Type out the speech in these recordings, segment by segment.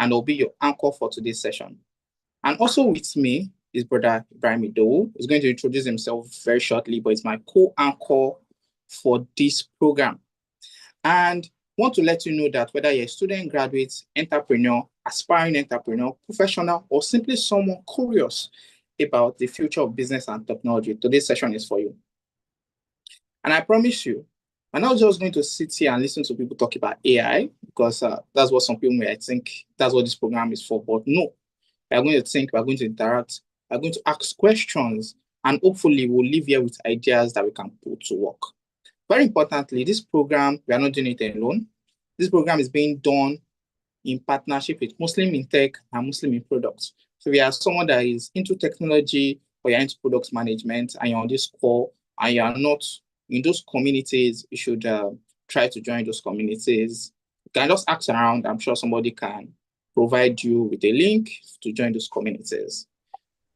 and I'll be your anchor for today's session. And also with me is Brother Ibrahim Idowu. He's going to introduce himself very shortly, but it's my co-anchor for this program. And want to let you know that whether you're a student, graduate, entrepreneur, aspiring entrepreneur, professional, or simply someone curious about the future of business and technology, today's session is for you. And I promise you, I'm not just going to sit here and listen to people talk about AI, because that's what some people may think that's what this program is for. But no, we're going to think, we're going to interact, we're going to ask questions, and hopefully we'll leave here with ideas that we can put to work. Very importantly, this program, we are not doing it alone. This program is being done in partnership with Muslim in Tech and Muslim in Products. So if you are someone that is into technology or you're into products management and you're on this call and you are not in those communities, you should try to join those communities. You can just ask around. I'm sure somebody can provide you with a link to join those communities.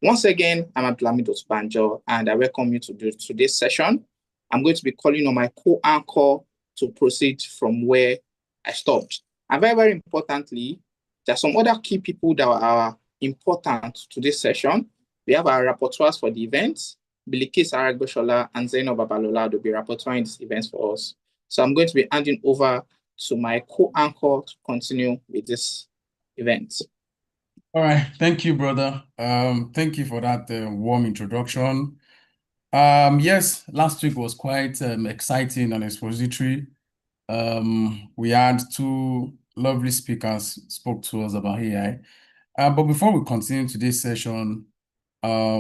Once again, I'm Abdulhamid Osubanjo, and I welcome you to today's session. I'm going to be calling on my co-anchor to proceed from where I stopped. And very, very importantly, there are some other key people that are important to this session. We have our rapporteurs for the event, Bilikis Aragbeshola and Zainab Babalola will be rapporteuring this event for us. So I'm going to be handing over to my co-anchor to continue with this event. All right, thank you, brother. Thank you for that warm introduction. Yes, last week was quite exciting and expository. We had two lovely speakers spoke to us about AI. But before we continue today's session, I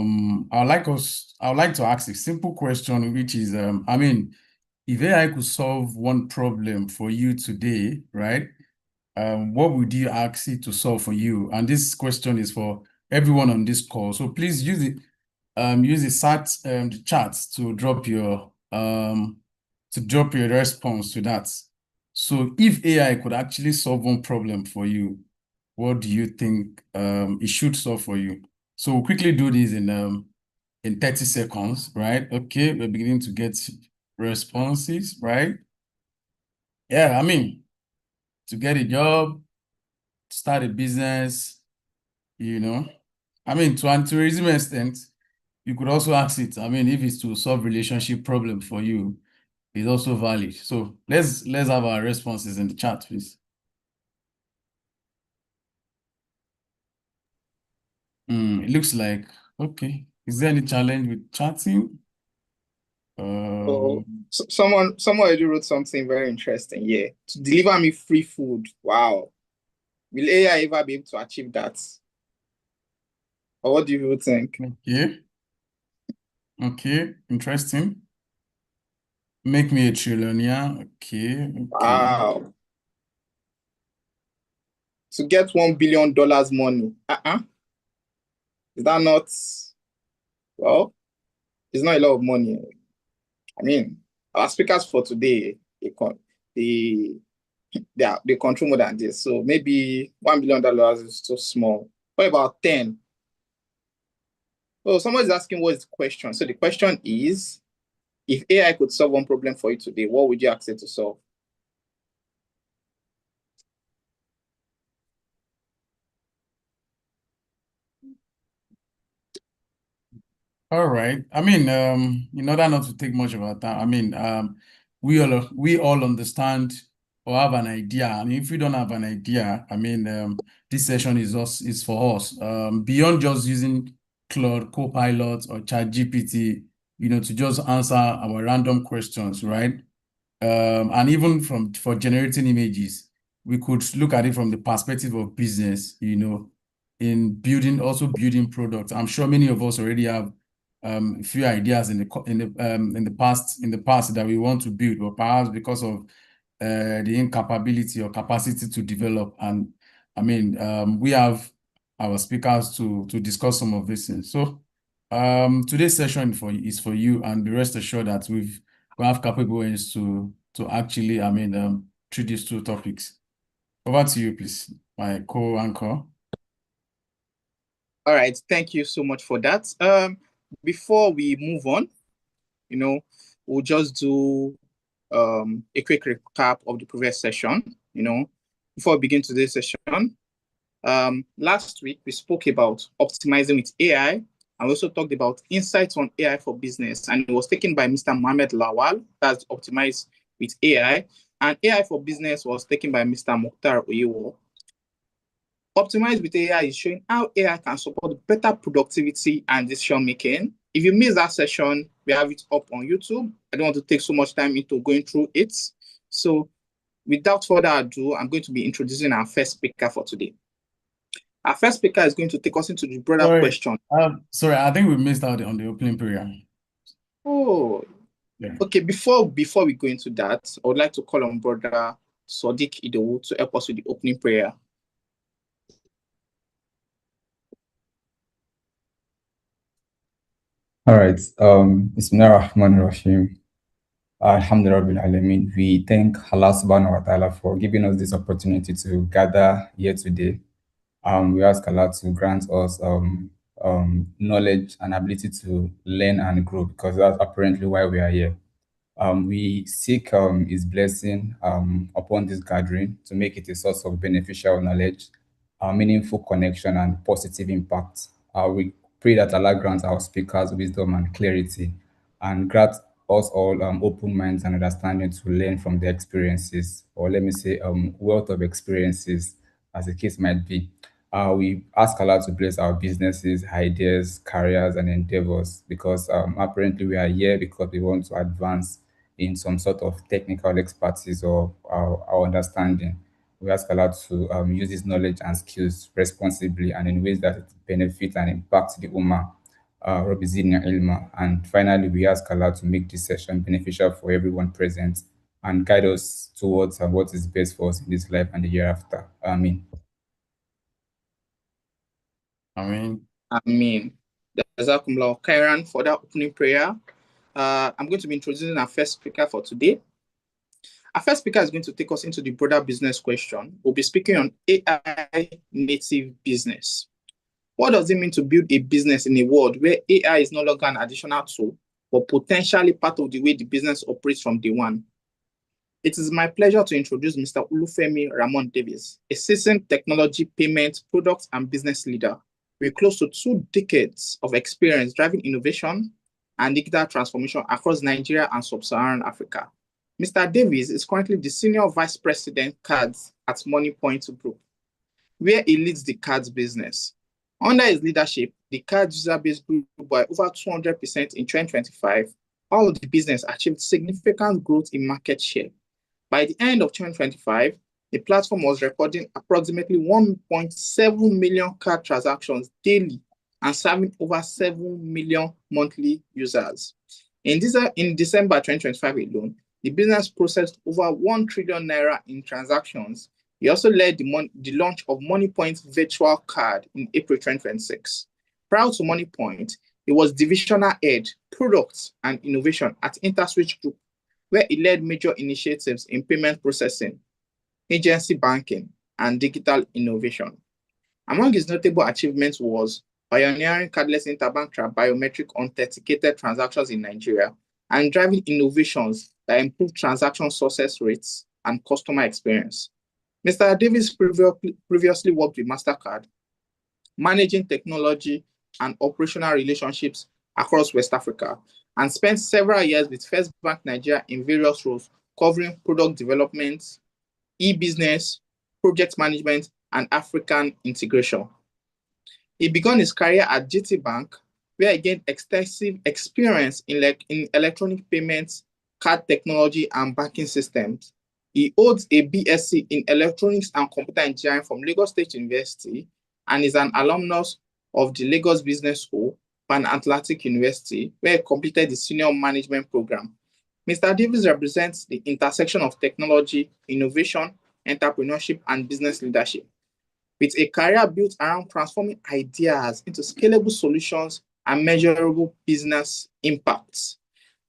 would like to ask a simple question, which is, if AI could solve one problem for you today, right? What would you ask it to solve for you? And this question is for everyone on this call. So please use the chat to drop your response to that. So if AI could actually solve one problem for you, what do you think it should solve for you? So we'll quickly do this in 30 seconds, right? Okay, we're beginning to get responses, right? Yeah, to get a job, start a business, to a reasonable extent, you could also ask it, if it's to solve relationship problem for you, it's also valid. So let's have our responses in the chat, please. It looks like, okay. Is there any challenge with chatting? Someone already wrote something very interesting. Yeah, to deliver me free food. Wow. Will AI ever be able to achieve that? Or what do you think? Okay, interesting. Make me a trillionaire. Okay. Wow. To get $1 billion money. Is that not, well, it's not a lot of money. Our speakers for today, they control more than this. So maybe $1 billion is too small. What about 10? Oh, someone is asking what is the question. So the question is, if AI could solve one problem for you today, what would you ask it to solve? All right. In order not to take much of our time, we all understand or have an idea. And if we don't have an idea, this session is for us. Beyond just using Claude, Copilot, or ChatGPT, to just answer our random questions, right? And even for generating images, we could look at it from the perspective of business, in building products. I'm sure many of us already have a few ideas in the past that we want to build, but perhaps because of the incapability or capacity to develop. And we have our speakers to discuss some of these things. So today's session is for you, and be rest assured that we have capable ways to actually treat these two topics. Over to you, please, my co-anchor. All right, thank you so much for that. Before we move on, we'll just do a quick recap of the previous session. Before we begin today's session, Last week, we spoke about optimizing with AI, and we also talked about insights on AI for business, and it was taken by Mr. Mohamed Lawal, that's optimized with AI, and AI for business was taken by Mr. Mukhtar Oyewo. Optimize with AI is showing how AI can support better productivity and decision making. If you missed that session, we have it up on YouTube. I don't want to take so much time into going through it. So without further ado, I'm going to be introducing our first speaker for today. Our first speaker is going to take us into the broader question. Sorry, I think we missed out on the opening prayer. Oh, yeah. Okay. Before we go into that, I would like to call on Brother Sadiq Idowu to help us with the opening prayer. All right. Bismillahirrahmanirrahim. Alhamdulillah. We thank Allah subhanahu wa ta'ala for giving us this opportunity to gather here today. We ask Allah to grant us knowledge and ability to learn and grow, because that's apparently why we are here. We seek His blessing upon this gathering to make it a source of beneficial knowledge, meaningful connection, and positive impact. We pray that Allah grants our speakers wisdom and clarity, and grant us all open minds and understanding to learn from their experiences, or let me say, wealth of experiences, as the case might be. We ask Allah to bless our businesses, ideas, careers, and endeavors, because apparently we are here because we want to advance in some sort of technical expertise or our understanding. We ask Allah to use this knowledge and skills responsibly and in ways that benefit and impact the Ummah. Rabbi Zidna Ilma. And finally, we ask Allah to make this session beneficial for everyone present and guide us towards what is best for us in this life and the hereafter. Amen. Amen. Amen. Jazakumullah khairan for that opening prayer. I'm going to be introducing our first speaker for today. Our first speaker is going to take us into the broader business question. We'll be speaking on AI native business. What does it mean to build a business in a world where AI is no longer an additional tool, but potentially part of the way the business operates from day one? It is my pleasure to introduce Mr. Olufemi Ramon Davis, a seasoned technology, payment, product, and business leader with close to 2 decades of experience driving innovation and digital transformation across Nigeria and Sub-Saharan Africa. Mr. Davis is currently the Senior Vice President Cards at Moneypoint Group, where he leads the cards business. Under his leadership, the cards user base grew by over 200% in 2025. All of the business achieved significant growth in market share. By the end of 2025, the platform was recording approximately 1.7 million card transactions daily and serving over 7 million monthly users. In December 2025 alone, the business processed over 1 trillion naira in transactions. He also led the launch of Moneypoint virtual card in April 2026. Prior to Moneypoint, he was divisional head, products and innovation at InterSwitch Group, where he led major initiatives in payment processing, agency banking, and digital innovation. Among his notable achievements was pioneering cardless interbank biometric authenticated transactions in Nigeria and driving innovations that improve transaction success rates and customer experience. Mr. Davis previously worked with MasterCard, managing technology and operational relationships across West Africa, and spent several years with First Bank Nigeria in various roles, covering product development, e-business, project management, and African integration. He began his career at GT Bank, where he gained extensive experience in electronic payments, card technology, and banking systems. He holds a BSc in Electronics and Computer Engineering from Lagos State University and is an alumnus of the Lagos Business School, Pan Atlantic University, where he completed the Senior Management Program. Mr. Davis represents the intersection of technology, innovation, entrepreneurship, and business leadership, with a career built around transforming ideas into scalable solutions and measurable business impacts.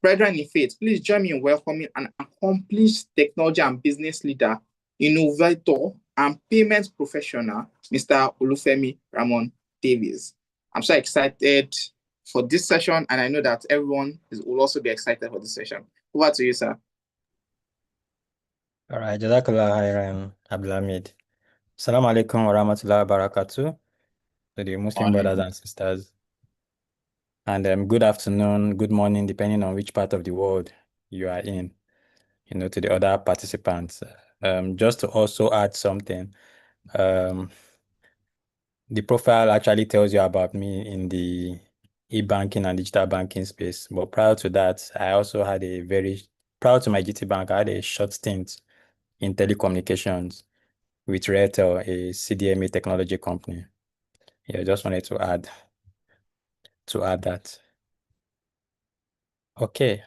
Brethren in faith, please join me in welcoming an accomplished technology and business leader, innovator, and payments professional, Mr. Olufemi Ramon Davis. I'm so excited for this session, and I know that everyone will also be excited for this session. Over to you, sir. All right, Jazakallah khairan, Abdulhamid. Assalamu alaikum wa rahmatullahi wa barakatuh to the Muslim brothers and sisters. And good afternoon, good morning, depending on which part of the world you are in, to the other participants. Just to also add something, the profile actually tells you about me in the e-banking and digital banking space. But prior to that, I also had prior to my GTBank, I had a short stint in telecommunications with Retel, a CDMA technology company. Yeah, just wanted to add that. Okay.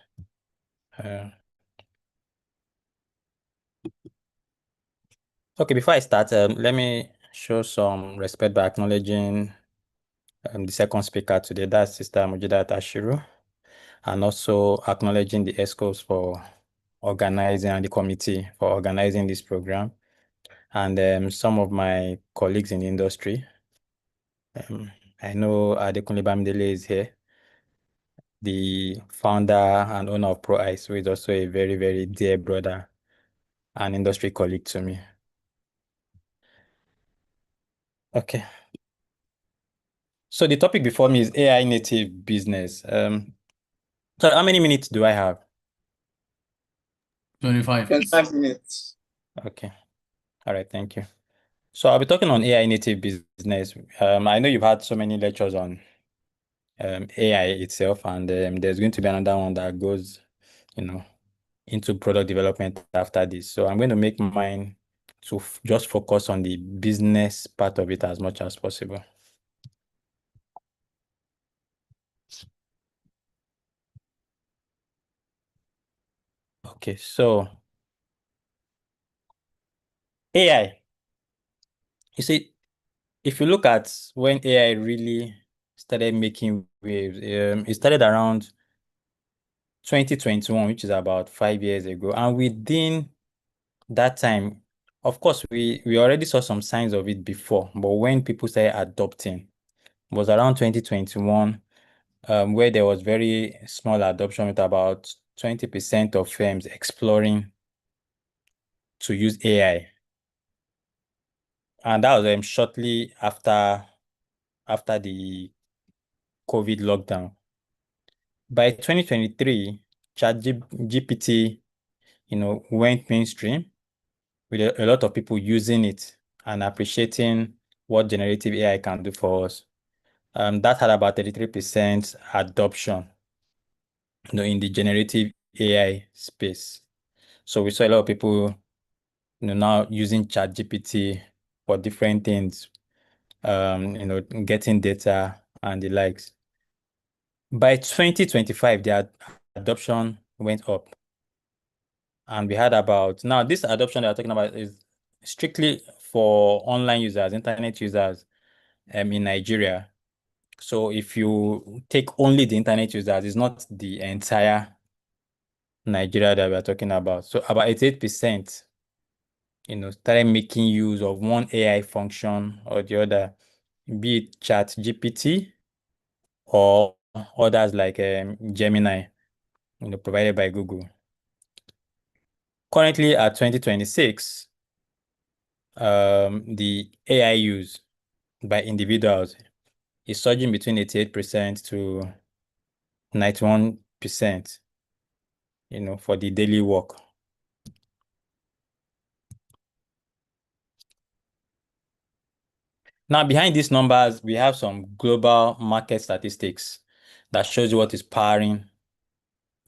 Okay, before I start, let me show some respect by acknowledging the second speaker today, that's Sister Mujidat Ashiru, and also acknowledging the ESCOs for organizing and the committee for organizing this program, and some of my colleagues in the industry. I know Adekunle Bamidele is here, the founder and owner of ProEye, who is also a very, very dear brother and industry colleague to me. Okay. So the topic before me is AI native business. So how many minutes do I have? 25. 25 minutes. Okay. All right, thank you. So I'll be talking on AI native business. I know you've had so many lectures on AI itself, and there's going to be another one that goes, into product development after this. So I'm going to make mine to just focus on the business part of it as much as possible. Okay, so AI. You see, if you look at when AI really started making waves, it started around 2021, which is about 5 years ago. And within that time, of course, we already saw some signs of it before, but when people started adopting, it was around 2021, where there was very small adoption with about 20% of firms exploring to use AI. And that was shortly after the COVID lockdown. By 2023, ChatGPT, went mainstream with a lot of people using it and appreciating what generative AI can do for us. That had about 33% adoption, in the generative AI space. So we saw a lot of people, now using ChatGPT for different things, getting data and the likes. By 2025, the adoption went up. And we had about, now this adoption that we're talking about is strictly for online users, internet users in Nigeria. So if you take only the internet users, it's not the entire Nigeria that we're talking about. So about 88%, started making use of one AI function or the other, be it ChatGPT or others like Gemini, provided by Google. Currently at 2026, the AI use by individuals is surging between 88% to 91%, for the daily work. Now, behind these numbers, we have some global market statistics that shows you what is powering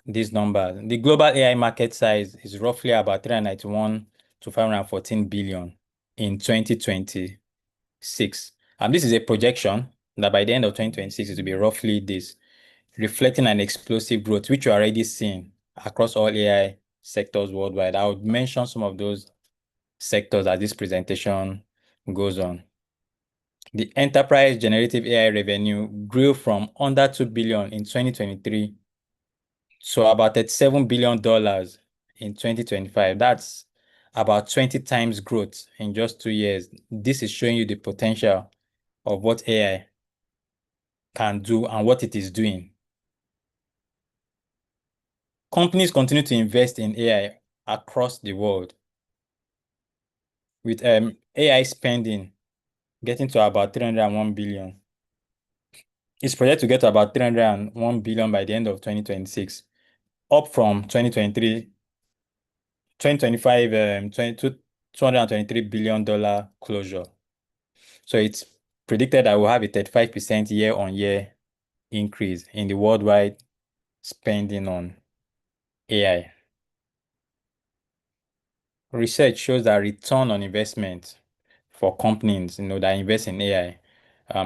these numbers. The global AI market size is roughly about 391 to 514 billion in 2026. And this is a projection that by the end of 2026, it will be roughly this, reflecting an explosive growth, which you're already seeing across all AI sectors worldwide. I would mention some of those sectors as this presentation goes on. The enterprise generative AI revenue grew from under 2 billion in 2023 to about $37 billion in 2025. That's about 20 times growth in just 2 years. This is showing you the potential of what AI can do and what it is doing. Companies continue to invest in AI across the world. with AI spending getting to about 301 billion. It's projected to get to about 301 billion by the end of 2026, up from 2023, 2025, 223 billion dollar closure. So it's predicted that we'll have a 35% year-on-year increase in the worldwide spending on AI. Research shows that return on investment for companies, that invest in AI,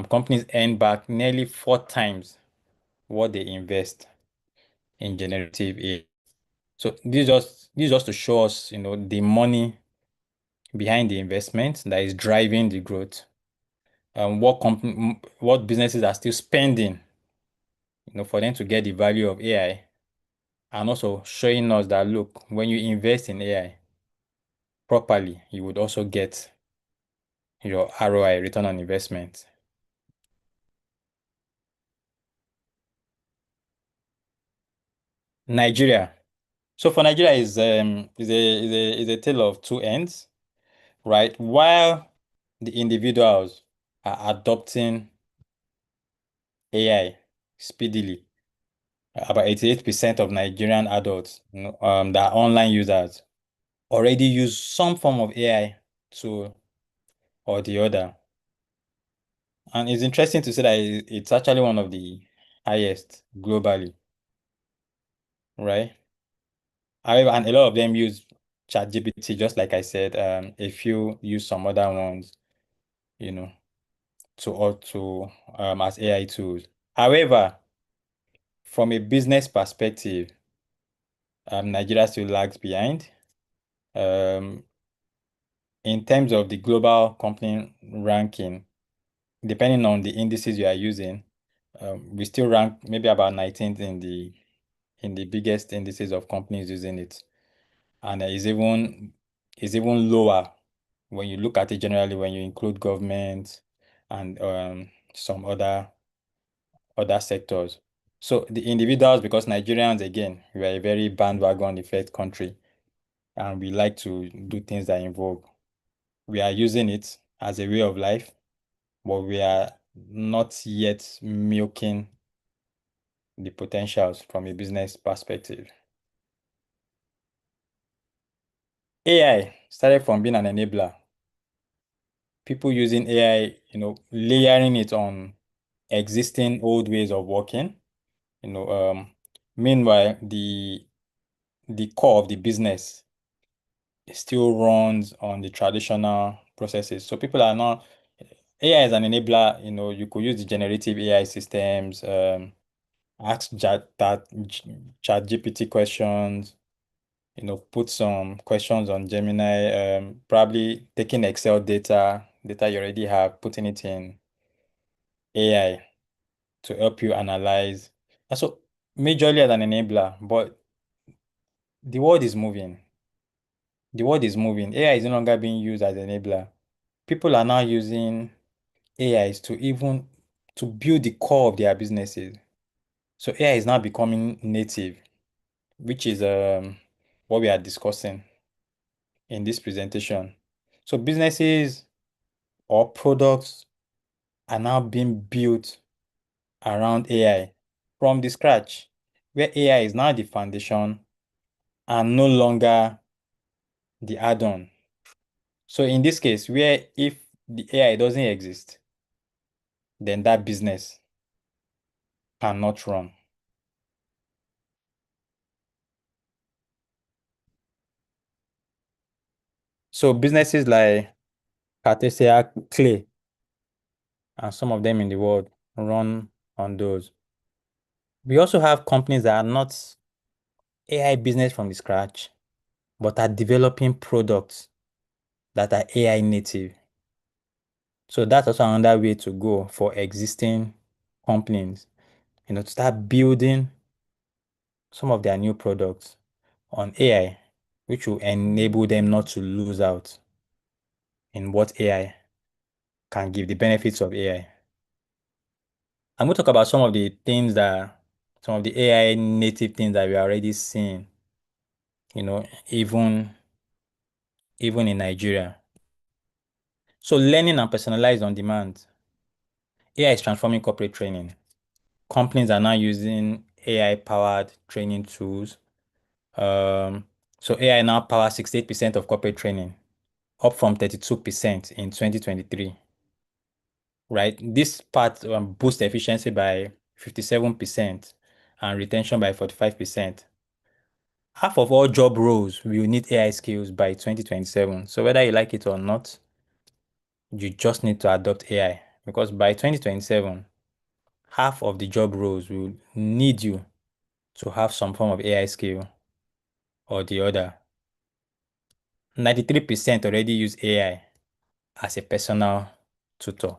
companies earn back nearly 4 times what they invest in generative AI. So this just to show us, the money behind the investment that is driving the growth, what businesses are still spending, for them to get the value of AI, and also showing us that, look, when you invest in AI properly, you would also get your ROI, return on investment. Nigeria. So for Nigeria is a tale of two ends, right? While the individuals are adopting AI speedily, about 88% of Nigerian adults, that are online users, already use some form of AI tool or the other. And it's interesting to see that it's actually one of the highest globally, right? However, and a lot of them use ChatGPT, just like I said. A few use some other ones, you know, as AI tools. However, from a business perspective, Nigeria still lags behind. In terms of the global company ranking, depending on the indices you are using, we still rank maybe about 19th in the biggest indices of companies using it, and is even lower when you look at it generally when you include government and some other sectors. So the individuals, because Nigerians, again, we are a very bandwagon effect country, and we like to do things that involve. We are using it as a way of life, but we are not yet milking the potentials from a business perspective. AI started from being an enabler. People using AI, layering it on existing old ways of working. Meanwhile, the core of the business still runs on the traditional processes. So people are not AI is an enabler. You could use the generative AI systems, ask ChatGPT questions, put some questions on Gemini, probably taking Excel data you already have, putting it in AI to help you analyze. And so majorly as an enabler, but the world is moving. The world is moving. AI is no longer being used as an enabler. People are now using AIs to build the core of their businesses. So AI is now becoming native, which is what we are discussing in this presentation. So businesses or products are now being built around AI from the scratch, where AI is now the foundation and no longer the add-on. So in this case, where if the AI doesn't exist, then that business cannot run. So businesses like Cartesia, Clay, and some of them in the world run on those. We also have companies that are not AI business from the scratch, but are developing products that are AI native. So that's also another way to go for existing companies, to start building some of their new products on AI, which will enable them not to lose out in what AI can give, the benefits of AI. I'm going to talk about some of the AI native things that we are already seeing, even in Nigeria. So learning and personalized on demand. AI is transforming corporate training. Companies are now using AI-powered training tools. So AI now powers 68% of corporate training, up from 32% in 2023. Right? This part boosts efficiency by 57% and retention by 45%. Half of all job roles will need AI skills by 2027. So whether you like it or not, you just need to adopt AI, because by 2027, half of the job roles will need you to have some form of AI skill or the other. 93% already use AI as a personal tutor.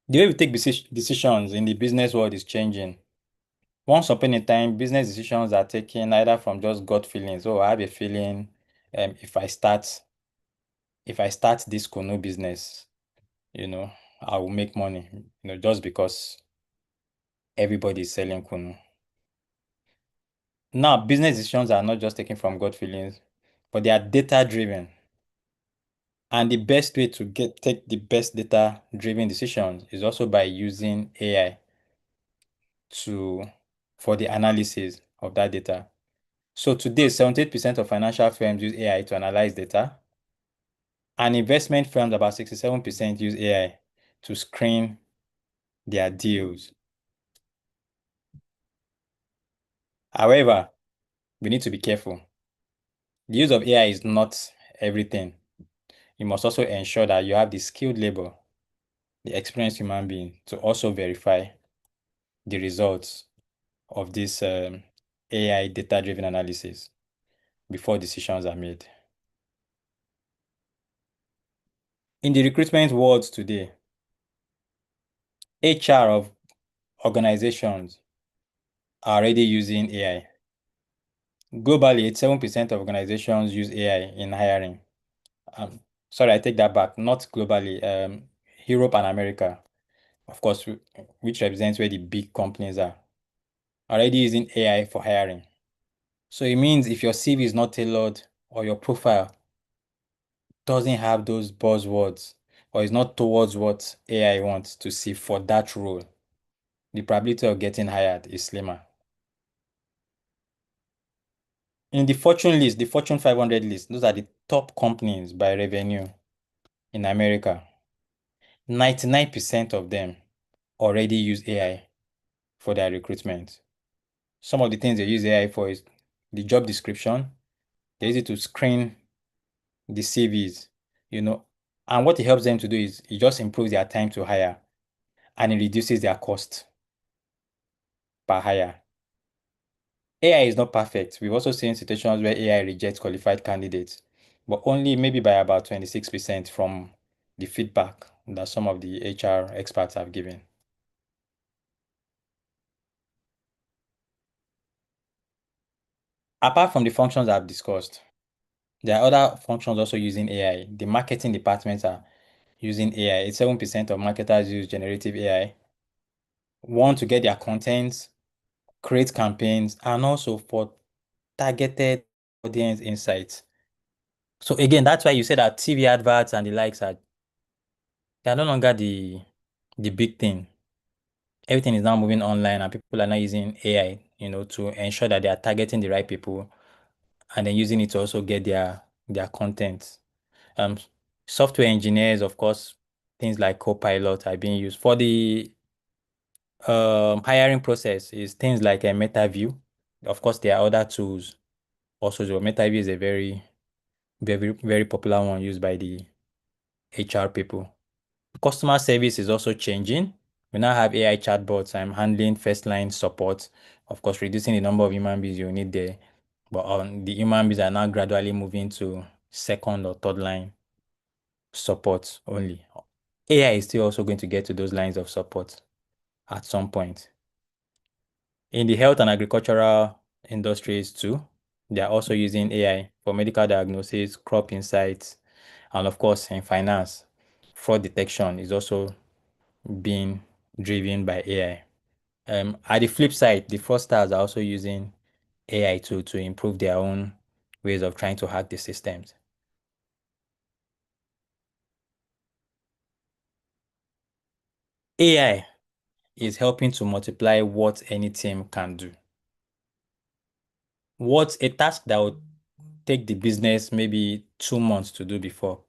The way we take decisions in the business world is changing. Once upon a time, business decisions are taken either from just gut feelings. Oh, I have a feeling if I start this Kunu business, I will make money, just because everybody is selling Kunu. Now, business decisions are not just taken from gut feelings, but they are data driven. And the best way to take the best data driven decisions is also by using AI for the analysis of that data. So today, 78% of financial firms use AI to analyze data, and investment firms, about 67%, use AI to screen their deals. However, we need to be careful. The use of AI is not everything. You must also ensure that you have the skilled labor, the experienced human being, to also verify the results of this AI data-driven analysis before decisions are made. In the recruitment world today, HR of organizations are already using AI. Globally, 87% of organizations use AI in hiring. Sorry, I take that back. Not globally. Europe and America, of course, which represents where the big companies are already using AI for hiring. So it means if your CV is not tailored or your profile doesn't have those buzzwords or is not towards what AI wants to see for that role, the probability of getting hired is slimmer. In the Fortune list, the Fortune 500 list, those are the top companies by revenue in America. 99% of them already use AI for their recruitment. Some of the things they use AI for is the job description. They use it to screen the CVs, and what it helps them to do is it just improves their time to hire and it reduces their cost per hire. AI is not perfect. We've also seen situations where AI rejects qualified candidates, but only maybe by about 26% from the feedback that some of the HR experts have given. Apart from the functions I've discussed, there are other functions also using AI. The marketing departments are using AI. 87% of marketers use generative AI. One, to get their content, create campaigns, and also for targeted audience insights. So again, that's why you say that TV adverts and the likes they're no longer the big thing. Everything is now moving online and people are now using AI, to ensure that they are targeting the right people and then using it to also get their content. Software engineers, of course, things like Copilot are being used. For the hiring process is things like a MetaView. Of course, there are other tools. Also, the MetaView is a very, very, very popular one used by the HR people. Customer service is also changing. We now have AI chatbots. I'm handling first line support, of course, reducing the number of human beings you need there. But the human beings are now gradually moving to second or third line support only. AI is still also going to get to those lines of support at some point. In the health and agricultural industries too, they are also using AI for medical diagnosis, crop insights, and of course in finance, fraud detection is also being driven by AI. At the flip side, the fraudsters are also using AI to improve their own ways of trying to hack the systems. AI is helping to multiply what any team can do. What a task that would take the business maybe 2 months to do before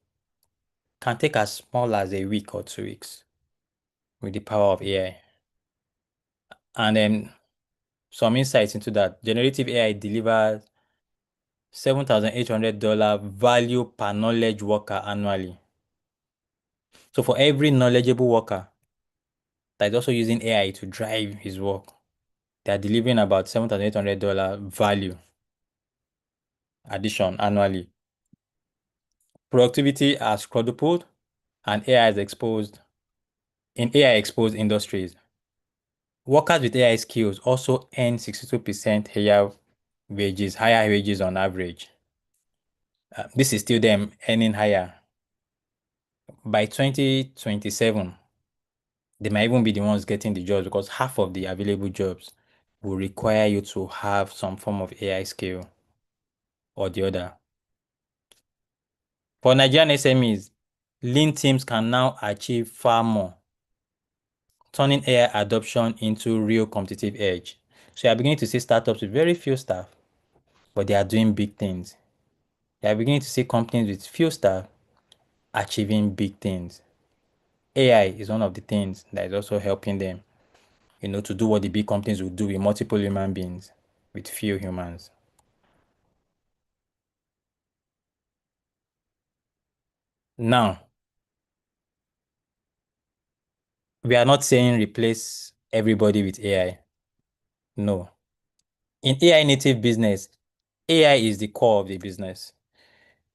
can take as small as a week or 2 weeks with the power of AI. And then some insights into that. Generative AI delivers $7,800 value per knowledge worker annually. So for every knowledgeable worker that is also using AI to drive his work, they are delivering about $7,800 value addition annually. Productivity has quadrupled, and AI is exposed in AI exposed industries. Workers with AI skills also earn 62% higher wages on average. This is still them earning higher. By 2027, they might even be the ones getting the jobs because half of the available jobs will require you to have some form of AI skill or the other. For Nigerian SMEs, lean teams can now achieve far more, turning AI adoption into real competitive edge. So you are beginning to see startups with very few staff, but they are doing big things. You are beginning to see companies with few staff achieving big things. AI is one of the things that is also helping them, to do what the big companies will do with multiple human beings, with few humans. Now, we are not saying replace everybody with AI. No. In AI native business, AI is the core of the business.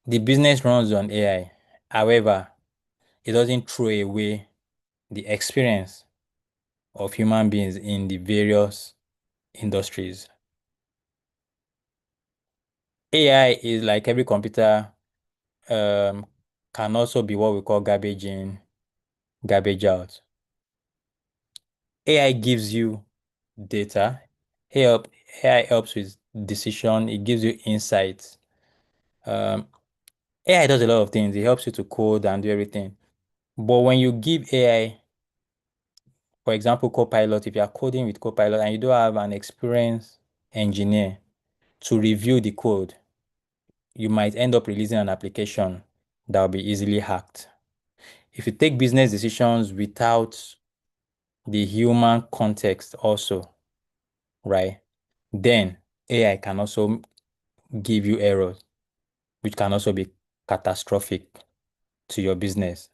The business runs on AI. However, it doesn't throw away the experience of human beings in the various industries. AI is like every computer, can also be what we call garbage in, garbage out. AI gives you data. AI helps with decision. It gives you insights. AI does a lot of things. It helps you to code and do everything. But when you give AI, for example, Copilot, if you are coding with Copilot and you don't have an experienced engineer to review the code, you might end up releasing an application that will be easily hacked. If you take business decisions without the human context also, right, then AI can also give you errors, which can also be catastrophic to your business.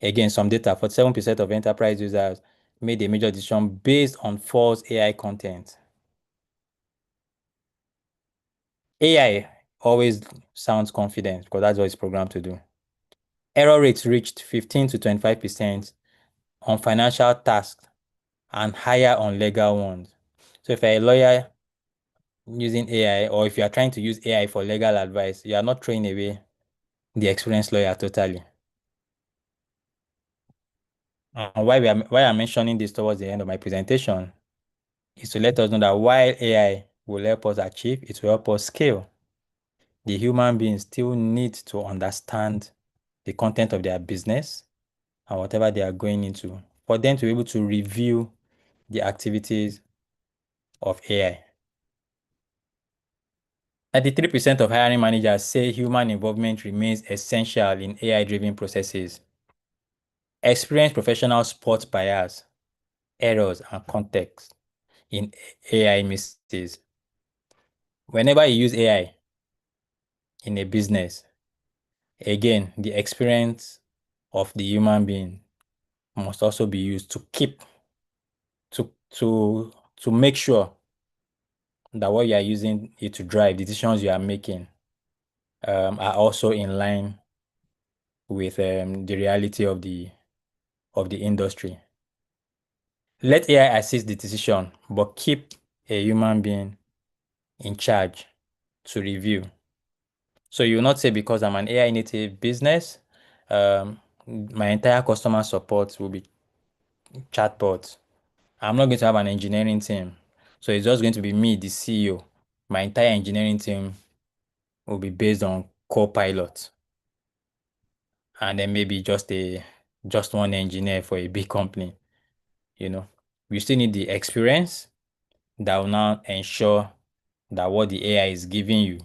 Again, some data, 47% of enterprise users made a major decision based on false AI content. AI always sounds confident because that's what it's programmed to do. Error rates reached 15 to 25% on financial tasks and higher on legal ones. So if you're a lawyer using AI, or if you are trying to use AI for legal advice, you are not throwing away the experienced lawyer totally. And why I'm mentioning this towards the end of my presentation is to let us know that while AI will help us achieve, it will help us scale. The human beings still need to understand the content of their business and whatever they are going into for them to be able to review the activities of AI. 93% of hiring managers say human involvement remains essential in AI-driven processes. Experienced professionals spot bias, errors, and context in AI mistakes. Whenever you use AI in a business, again, the experience of the human being must also be used to keep to make sure that what you are using it to drive, the decisions you are making, are also in line with the reality of the industry. Let AI assist the decision, but keep a human being in charge to review. So you will not say because I'm an AI native business, my entire customer support will be chatbots. I'm not going to have an engineering team. So it's just going to be me, the CEO. My entire engineering team will be based on Copilot, and then maybe just one engineer for a big company. We still need the experience that will now ensure that what the AI is giving you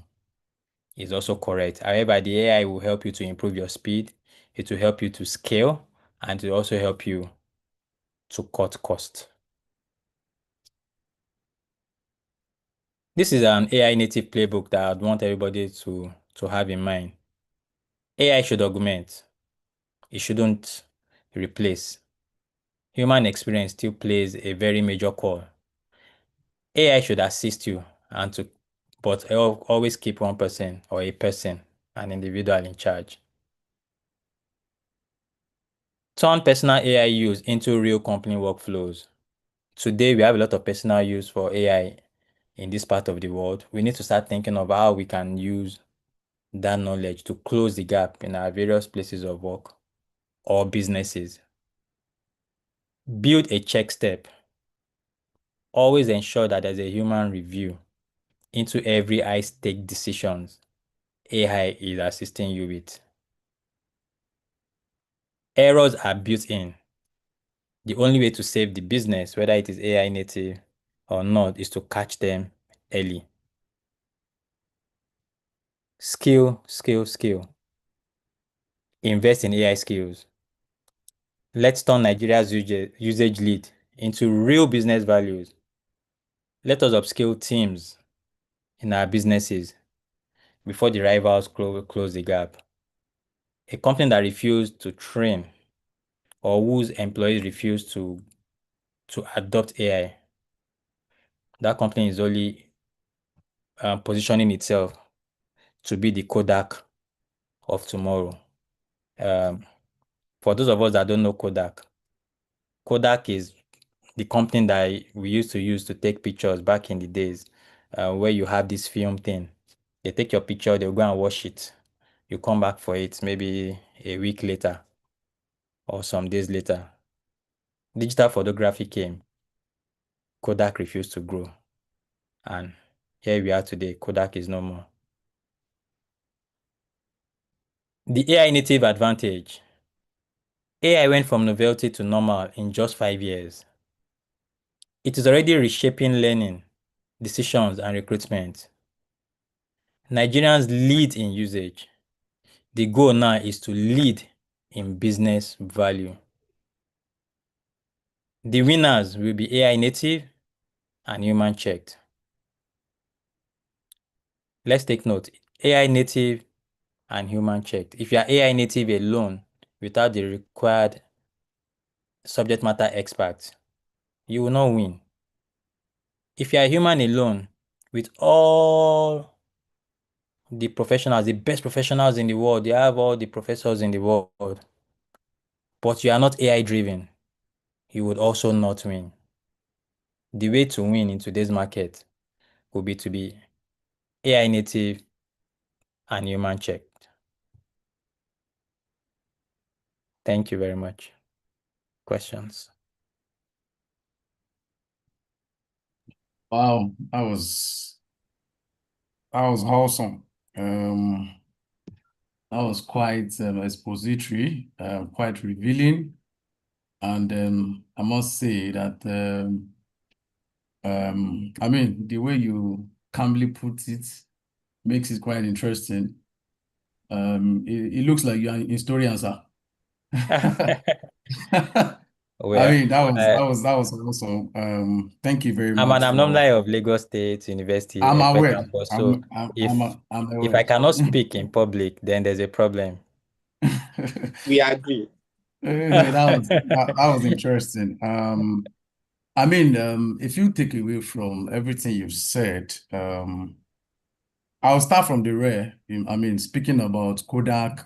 is also correct. However, the AI will help you to improve your speed, it will help you to scale, and it will also help you to cut cost. This is an AI native playbook that I'd want everybody to have in mind. AI should augment, it shouldn't replace. Human experience still plays a very major role. AI should assist you, but always keep one person or a person, an individual in charge. Turn personal AI use into real company workflows. Today, we have a lot of personal use for AI in this part of the world. We need to start thinking of how we can use that knowledge to close the gap in our various places of work or businesses. Build a check step. Always ensure that there's a human review into every high-stake decisions AI is assisting you with. Errors are built in. The only way to save the business, whether it is AI native or not, is to catch them early. Skill. Invest in AI skills. Let's turn Nigeria's usage lead into real business values. Let us upskill teams in our businesses before the rivals close the gap. A company that refused to train or whose employees refuse to adopt AI, that company is only positioning itself to be the Kodak of tomorrow. For those of us that don't know Kodak is the company that we used to use to take pictures back in the days, where you have this film thing. They take your picture, they'll go and wash it. You come back for it maybe a week later or some days later. Digital photography came. Kodak refused to grow. And here we are today. Kodak is no more. The AI native advantage. AI went from novelty to normal in just 5 years. It is already reshaping learning, decisions, and recruitment. Nigerians lead in usage. The goal now is to lead in business value. The winners will be AI native and human checked. Let's take note, AI native and human checked. If you are AI native alone without the required subject matter experts, you will not win. If you are human alone with all the professionals, the best professionals in the world, you have all the professors in the world, but you are not AI driven, you would also not win. The way to win in today's market would be to be AI native and human checked. Thank you very much. Questions? Wow, that was awesome. That was quite expository, quite revealing, and I must say that I mean, the way you calmly put it makes it quite interesting. It looks like you're an historian, sir. I mean, that was awesome. Thank you very I'm much an for. alumni of Lagos State University, I'm Ekpe aware. campus. So I'm if I aware. cannot speak in public, then there's a problem. We agree. That was interesting. I mean, if you take away from everything you've said, I'll start from the rare. I mean, speaking about Kodak,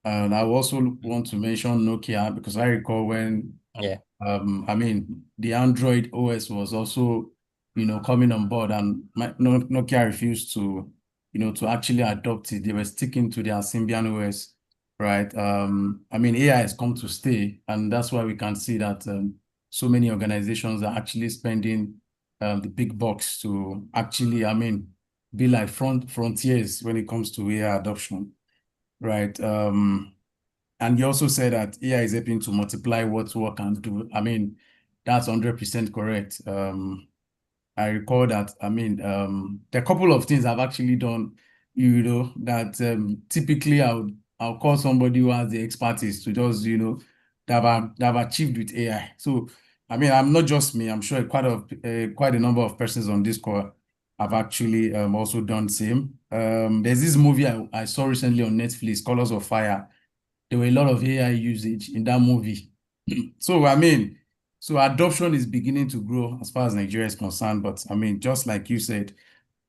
and I also want to mention Nokia because I recall when Yeah. I mean, the Android OS was also, coming on board, and Nokia refused to, to actually adopt it. They were sticking to their Symbian OS, right? I mean, AI has come to stay, and that's why we can see that so many organizations are actually spending the big bucks to actually, I mean, be like frontiers when it comes to AI adoption, right? And you also said that AI is helping to multiply what work can do. I mean, that's 100% correct. I recall that, there are a couple of things I've actually done, that typically I'll call somebody who has the expertise to just, that have achieved with AI. So, I'm not just me, I'm sure quite a number of persons on this call have actually also done the same. There's this movie I saw recently on Netflix, Colors of Fire. There were a lot of AI usage in that movie. So, so adoption is beginning to grow as far as Nigeria is concerned. But just like you said,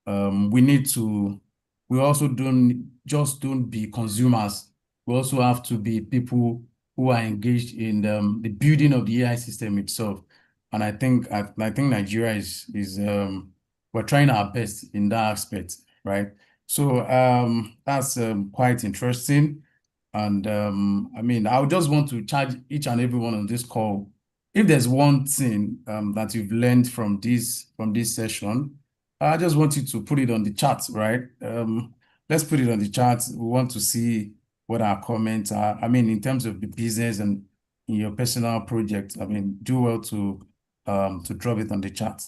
we also don't be consumers. We also have to be people who are engaged in the building of the AI system itself. And I think Nigeria is we're trying our best in that aspect, right? So that's quite interesting. And I would just want to charge each and everyone on this call, if there's one thing that you've learned from this session, I just want you to put it on the chat, right? Let's put it on the chat. We want to see what our comments are. In terms of the business and in your personal project, do well to drop it on the chat.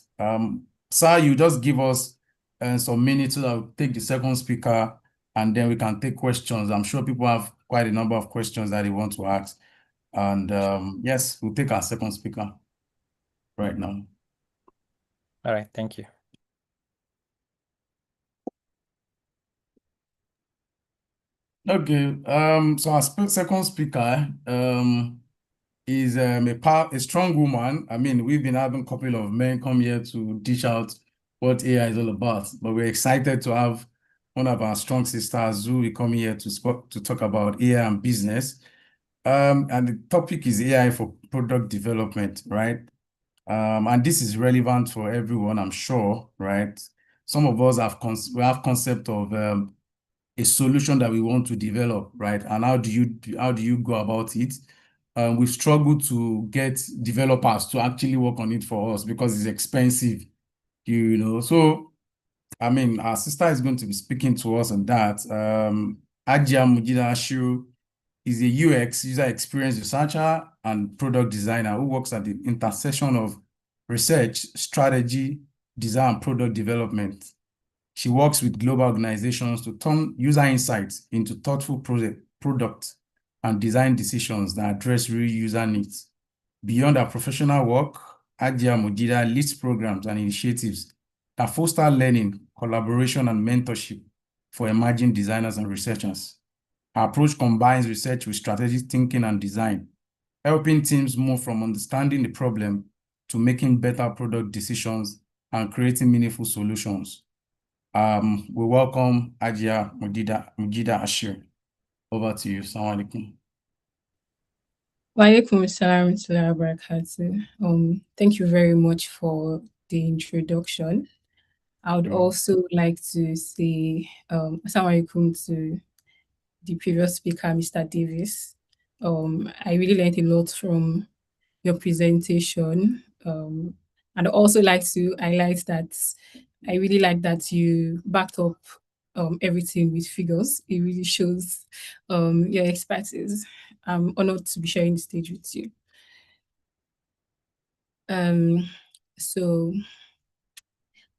Sir, you just give us some minutes so that I'll take the second speaker, and then we can take questions. I'm sure people have quite a number of questions that they want to ask. And yes, we'll take our second speaker right now. All right, thank you. Okay, so our second speaker is a strong woman. We've been having a couple of men come here to dish out what AI is all about, but we're excited to have one of our strong sisters who will come here to talk about AI and business. And the topic is AI for product development, right? And this is relevant for everyone, I'm sure, right? Some of us we have concept of a solution that we want to develop, right? And how do you go about it? We've struggled to get developers to actually work on it for us because it's expensive, So, our sister is going to be speaking to us on that. Ajia Mujida Ashiru is a UX, user experience researcher and product designer who works at the intersection of research, strategy, design, and product development. She works with global organizations to turn user insights into thoughtful product and design decisions that address real user needs. Beyond her professional work, Ajia Mujida leads programs and initiatives that foster learning, collaboration, and mentorship for emerging designers and researchers. Her approach combines research with strategic thinking and design, helping teams move from understanding the problem to making better product decisions and creating meaningful solutions. We welcome Ajia Mujida Ashiru. Over to you. Assalamu alaikum. Wa alaikum assalam wa barakatuh. Thank you very much for the introduction. I would also like to say assalamu alaikum to the previous speaker, Mr. Davis. I really learned a lot from your presentation. And I'd also like to highlight that I really like that you backed up everything with figures. It really shows your expertise. I'm honored to be sharing the stage with you. So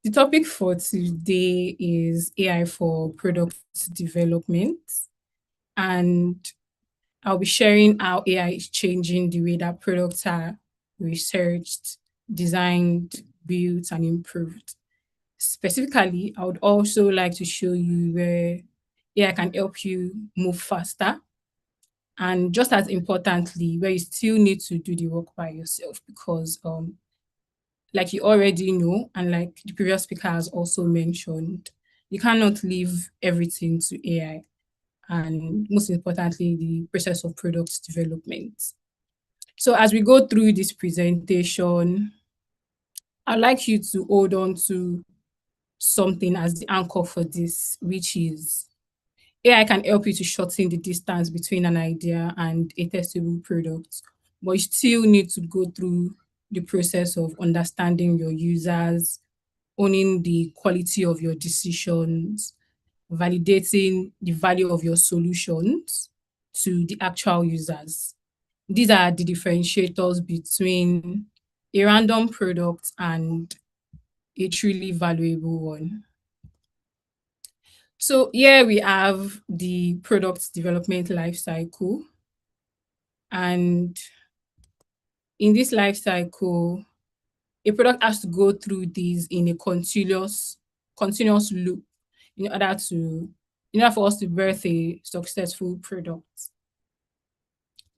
the topic for today is AI for product development. And I'll be sharing how AI is changing the way that products are researched, designed, built, and improved. Specifically, I would also like to show you where AI can help you move faster. And just as importantly, where you still need to do the work by yourself because like you already know, and like the previous speaker has also mentioned, you cannot leave everything to AI. And most importantly, the process of product development. So as we go through this presentation, I'd like you to hold on to something as the anchor for this, which is AI can help you to shorten the distance between an idea and a testable product, but you still need to go through the process of understanding your users, owning the quality of your decisions, validating the value of your solutions to the actual users. These are the differentiators between a random product and a truly valuable one. So here we have the product development life cycle. And in this life cycle, a product has to go through these in a continuous loop in order for us to birth a successful product.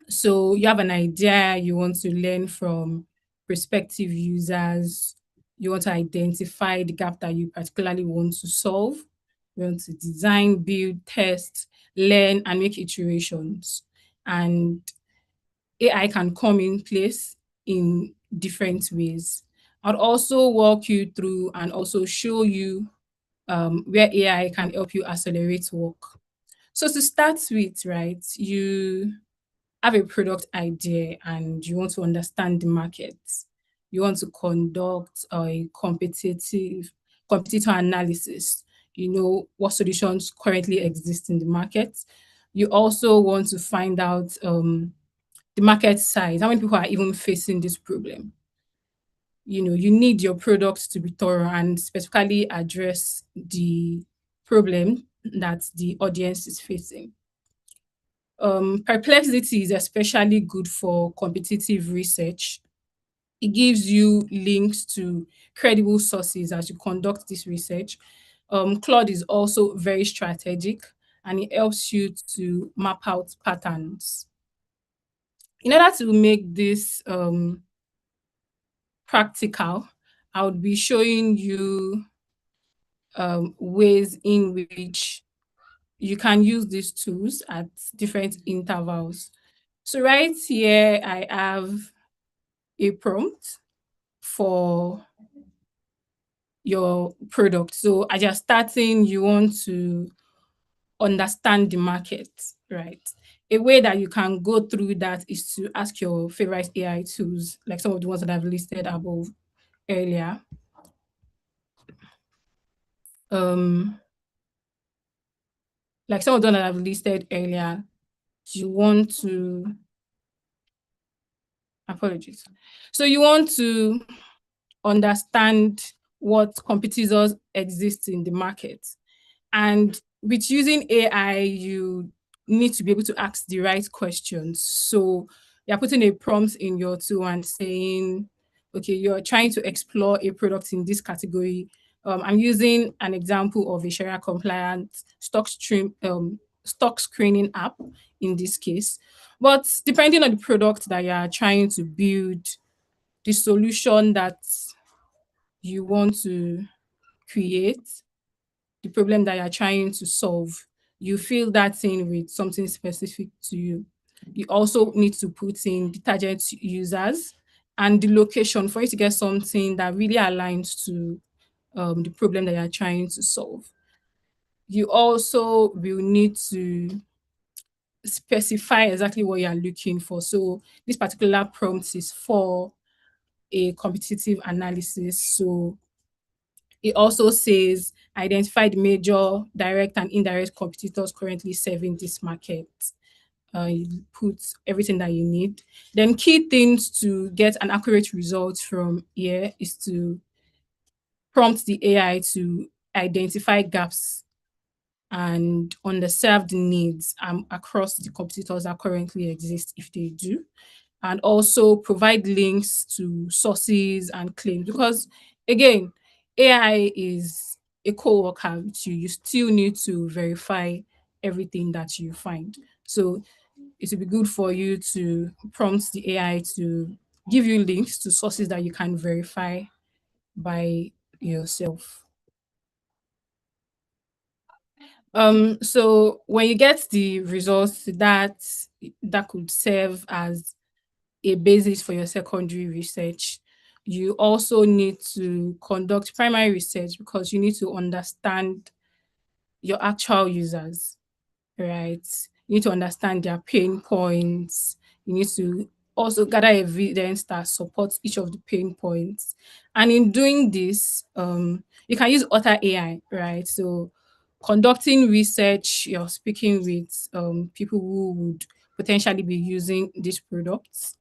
So you have an idea, you want to learn from prospective users, you want to identify the gap that you particularly want to solve, you want to design, build, test, learn, and make iterations. And AI can come in place in different ways. I'll also walk you through and also show you where AI can help you accelerate work. So to start with, right, you have a product idea and you want to understand the market. You want to conduct a competitor analysis. You know what solutions currently exist in the market. You also want to find out the market size, how many people are even facing this problem. You know, you need your product to be thorough and specifically address the problem that the audience is facing. Perplexity is especially good for competitive research. It gives you links to credible sources as you conduct this research. Claude is also very strategic and it helps you to map out patterns. In order to make this practical, I would be showing you ways in which you can use these tools at different intervals. So right here, I have a prompt for your product. So as you're starting, you want to understand the market, right? A way that you can go through that is to ask your favorite AI tools, like some of the ones that I've listed above earlier. Like some of them that I've listed earlier, you want to, apologies. So you want to understand what competitors exist in the market. And with using AI, you need to be able to ask the right questions. So you're putting a prompt in your tool and saying, okay, you're trying to explore a product in this category. I'm using an example of a Sharia compliant stock screening app in this case. But depending on the product that you're trying to build, the solution that you want to create, the problem that you're trying to solve, you fill that in with something specific to you. You also need to put in the target users and the location for you to get something that really aligns to the problem that you're trying to solve. You also will need to specify exactly what you're looking for. So this particular prompt is for a competitive analysis. So it also says identify the major direct and indirect competitors currently serving this market. You put everything that you need. Then key things to get an accurate result from here is to prompt the AI to identify gaps and underserved needs across the competitors that currently exist if they do, and also provide links to sources and claims, because again, AI is a co-worker with you. You still need to verify everything that you find. So it would be good for you to prompt the AI to give you links to sources that you can verify by yourself. So when you get the results that could serve as a basis for your secondary research, you also need to conduct primary research because you need to understand your actual users, right? You need to understand their pain points. You need to also gather evidence that supports each of the pain points. And in doing this, you can use Otter AI, right? So conducting research, you're speaking with people who would potentially be using these products.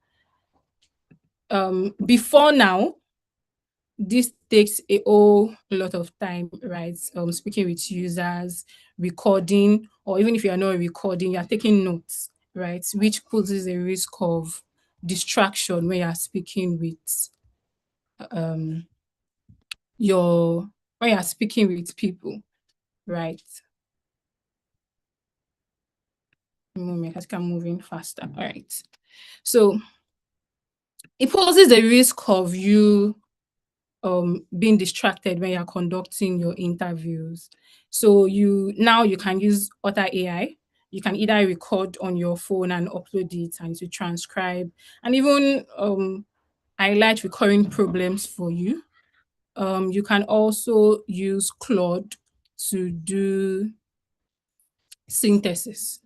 Before now, this takes a whole lot of time, right? Speaking with users, recording, or even if you're not recording, you're taking notes, right? Which poses a risk of distraction when you're speaking with people, right? Moment, I think I'm moving faster. All right. So it poses a risk of you being distracted when you're conducting your interviews. So you can use Otter AI. You can either record on your phone and upload it and to transcribe and even highlight recurring problems for you. You can also use Claude to do synthesis.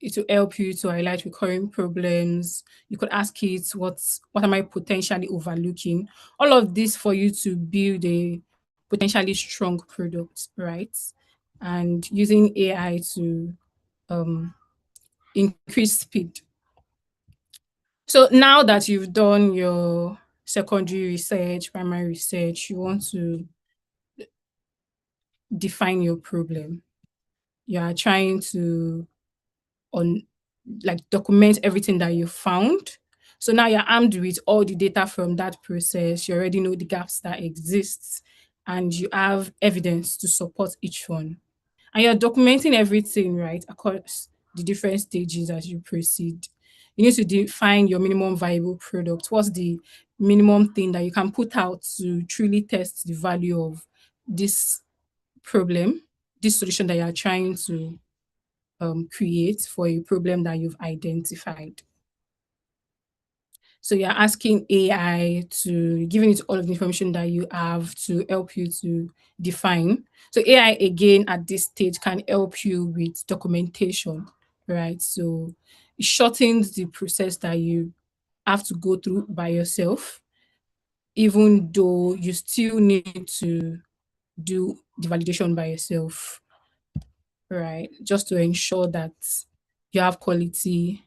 It will help you to highlight recurring problems. You could ask it, what am I potentially overlooking? All of this for you to build a potentially strong product, right? And using AI to increase speed. So now that you've done your secondary research, primary research, you want to define your problem. You are trying to document everything that you found. So now you're armed with all the data from that process. You already know the gaps that exist and you have evidence to support each one. And you're documenting everything, right, across the different stages as you proceed. You need to define your minimum viable product. What's the minimum thing that you can put out to truly test the value of this problem, this solution that you're trying to create for a problem that you've identified. So you're asking AI to giving it all of the information that you have to help you to define. So AI again at this stage can help you with documentation, right? So it shortens the process that you have to go through by yourself, even though you still need to do the validation by yourself, right? Just to ensure that you have quality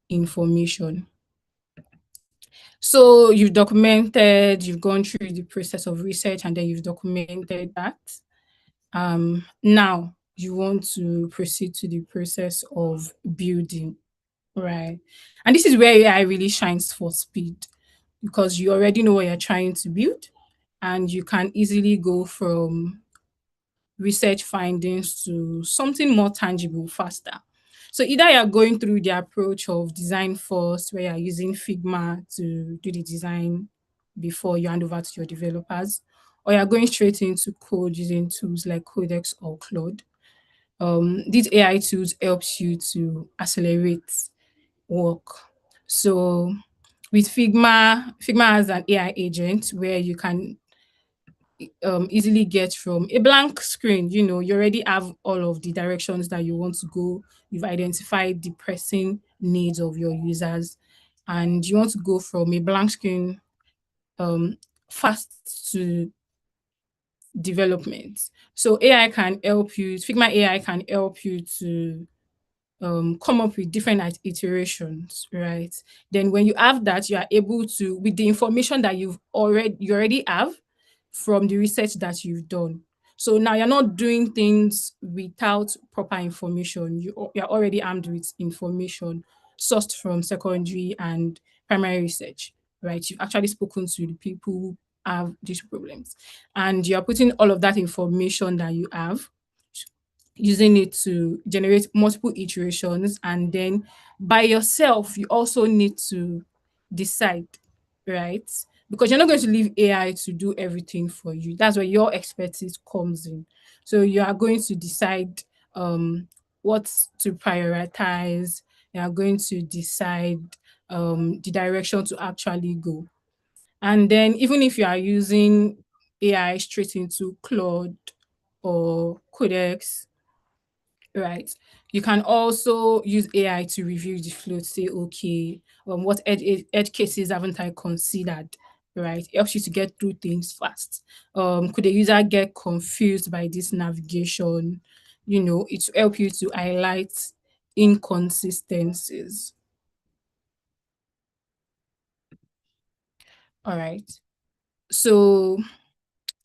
information. So you've documented, you've gone through the process of research and then you've documented that. Now you want to proceed to the process of building, right? And this is where AI really shines for speed because you already know what you're trying to build and you can easily go from research findings to something more tangible faster. So either you're going through the approach of design first, where you're using Figma to do the design before you hand over to your developers, or you're going straight into code using tools like Codex or Claude. These AI tools helps you to accelerate work. So with Figma has an AI agent where you can easily get from a blank screen. You already have all of the directions that you want to go. You've identified the pressing needs of your users and you want to go from a blank screen fast to development. So AI can help you, Figma AI can help you to come up with different iterations, right? Then when you have that, you are able to, with the information that you already have from the research that you've done. So now you're not doing things without proper information. You're already armed with information sourced from secondary and primary research, right? You've actually spoken to the people who have these problems. And you're putting all of that information that you have, using it to generate multiple iterations. And then by yourself, you also need to decide, right? Because you're not going to leave AI to do everything for you. That's where your expertise comes in. So you are going to decide what to prioritize. You are going to decide the direction to actually go. And then even if you are using AI straight into Claude or Codex, right, You can also use AI to review the flow to say, okay, what edge cases haven't I considered? Right? It helps you to get through things fast. Could a user get confused by this navigation? It will help you to highlight inconsistencies. All right. So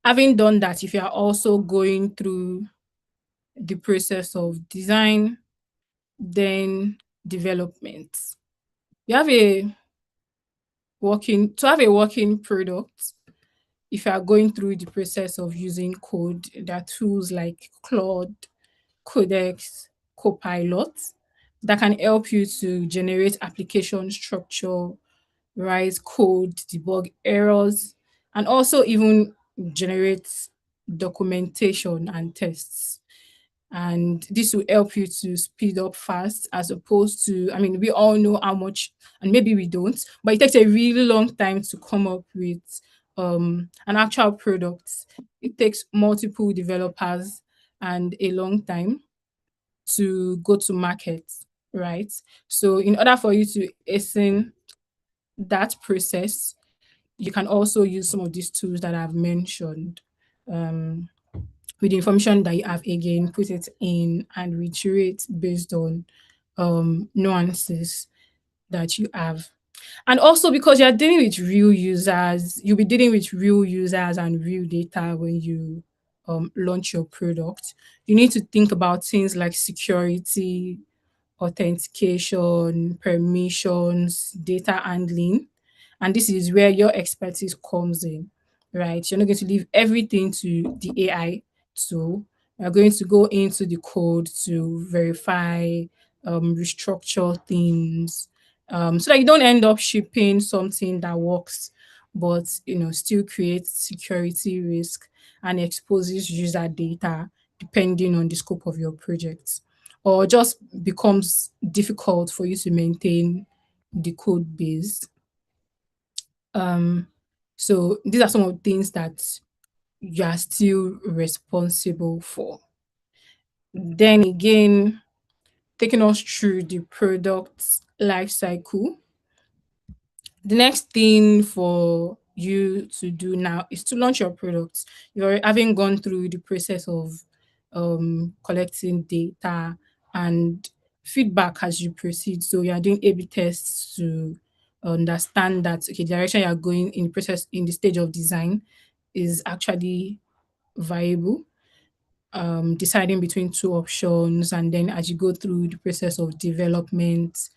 having done that, if you are also going through the process of design, then development, you have a working product. If you are going through the process of using code, there are tools like Claude, Codex, Copilot that can help you to generate application structure, write code, debug errors, and also even generate documentation and tests. And this will help you to speed up fast, as opposed to, we all know how much, and maybe we don't, but it takes a really long time to come up with an actual product. It takes multiple developers and a long time to go to market, right? So in order for you to hasten that process, you can also use some of these tools that I've mentioned. With the information that you have, again, put it in and reiterate based on nuances that you have. And also, because you're dealing with real users, you'll be dealing with real users and real data when you launch your product. You need to think about things like security, authentication, permissions, data handling. And this is where your expertise comes in, right? You're not going to leave everything to the AI tool. You're going to go into the code to verify, restructure things, so that you don't end up shipping something that works, but still creates security risk and exposes user data depending on the scope of your project, or just becomes difficult for you to maintain the code base. So these are some of the things that you are still responsible for. Then again, taking us through the product life cycle. The next thing for you to do now is to launch your product. You're having gone through the process of collecting data and feedback as you proceed. So you are doing A/B tests to understand that, okay, the direction you are going in the process, in the stage of design, is actually viable. Deciding between two options, and then as you go through the process of development,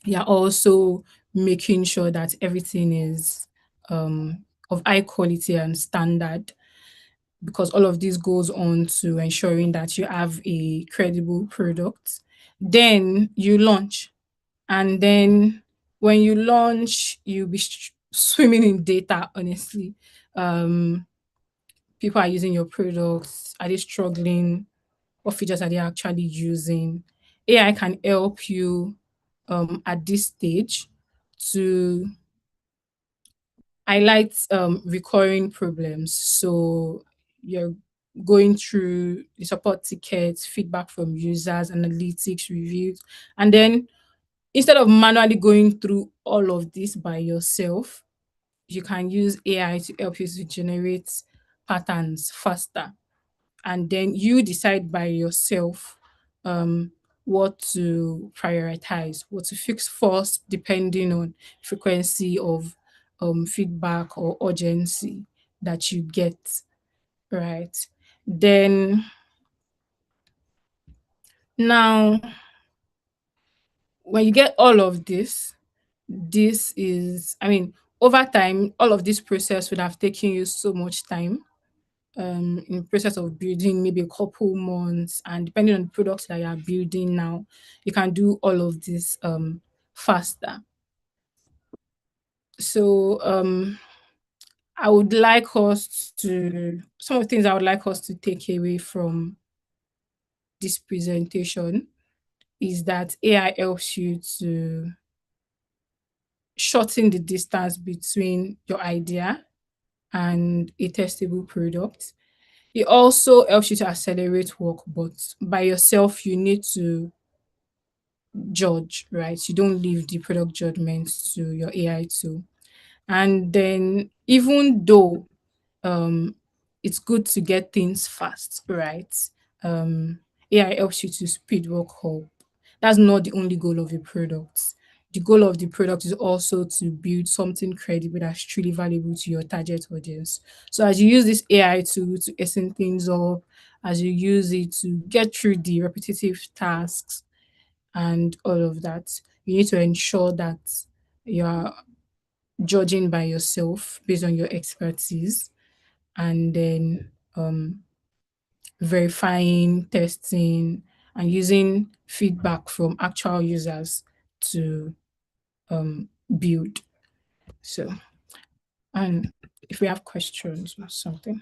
you're also making sure that everything is of high quality and standard, because all of this goes on to ensuring that you have a credible product. Then you launch, and then when you launch, you'll be swimming in data, honestly. People are using your products. Are they struggling? What features are they actually using? AI can help you at this stage to highlight recurring problems. So you're going through the support tickets, feedback from users, analytics, reviews, and then instead of manually going through all of this by yourself, you can use AI to help you to generate patterns faster. And then you decide by yourself what to prioritize, what to fix first, depending on frequency of feedback or urgency that you get, right? Then now, when you get all of this, this is, over time, all of this process would have taken you so much time, in the process of building, maybe a couple months, and depending on the products that you are building now, you can do all of this faster. So I would like us to, some of the things I would like us to take away from this presentation is that AI helps you to shorten the distance between your idea and a testable product. It also helps you to accelerate work, but by yourself, you need to judge, right? You don't leave the product judgment to your AI tool. And then even though it's good to get things fast, right? AI helps you to speed work up. That's not the only goal of a product. The goal of the product is also to build something credible that's truly valuable to your target audience. So as you use this AI tool to hasten things up, as you use it to get through the repetitive tasks and all of that, you need to ensure that you're judging by yourself based on your expertise, and then verifying, testing, and using feedback from actual users to build. So, and if we have questions or something.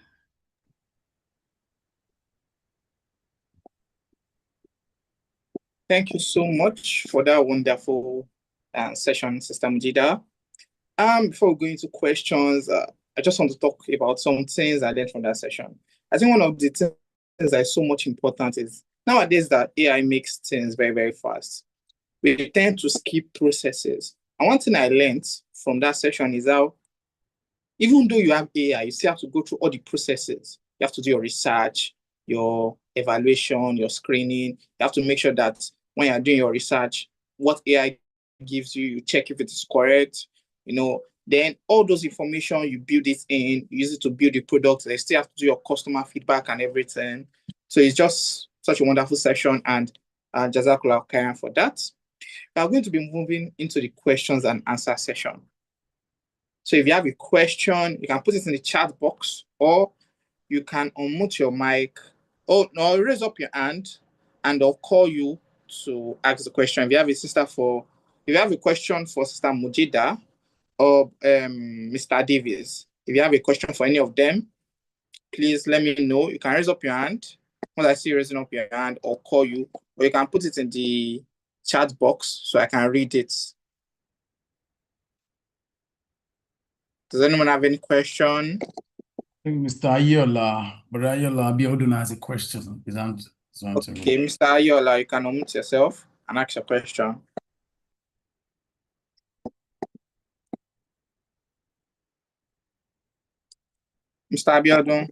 Thank you so much for that wonderful session, Sister Mujida. Before we go into questions, I just want to talk about some things I learned from that session. I think one of the things that is so much important is nowadays that AI makes things very, very fast. We tend to skip processes. And one thing I learned from that session is how, even though you have AI, you still have to go through all the processes. You have to do your research, your evaluation, your screening. You have to make sure that when you're doing your research, what AI gives you, you check if it is correct, then all those information, you build it in, you use it to build the product. They still have to do your customer feedback and everything. So it's just such a wonderful session, and Jazakallah khairan for that. We are going to be moving into the questions and answer session. So if you have a question, you can put it in the chat box, or you can unmute your mic, or raise up your hand, and I'll call you to ask the question. If you have a question for Sister Mujida or Mr. Davis, if you have a question for any of them, please let me know. You can raise up your hand. Once I see you raising up your hand, I'll call you, or you can put it in the chat box so I can read it. Does anyone have any question? I think Mr. Ayola, but Ayola Abiodun has a question. Okay, Mr. Ayola, you can unmute yourself and ask your question. Mr. Abiodun,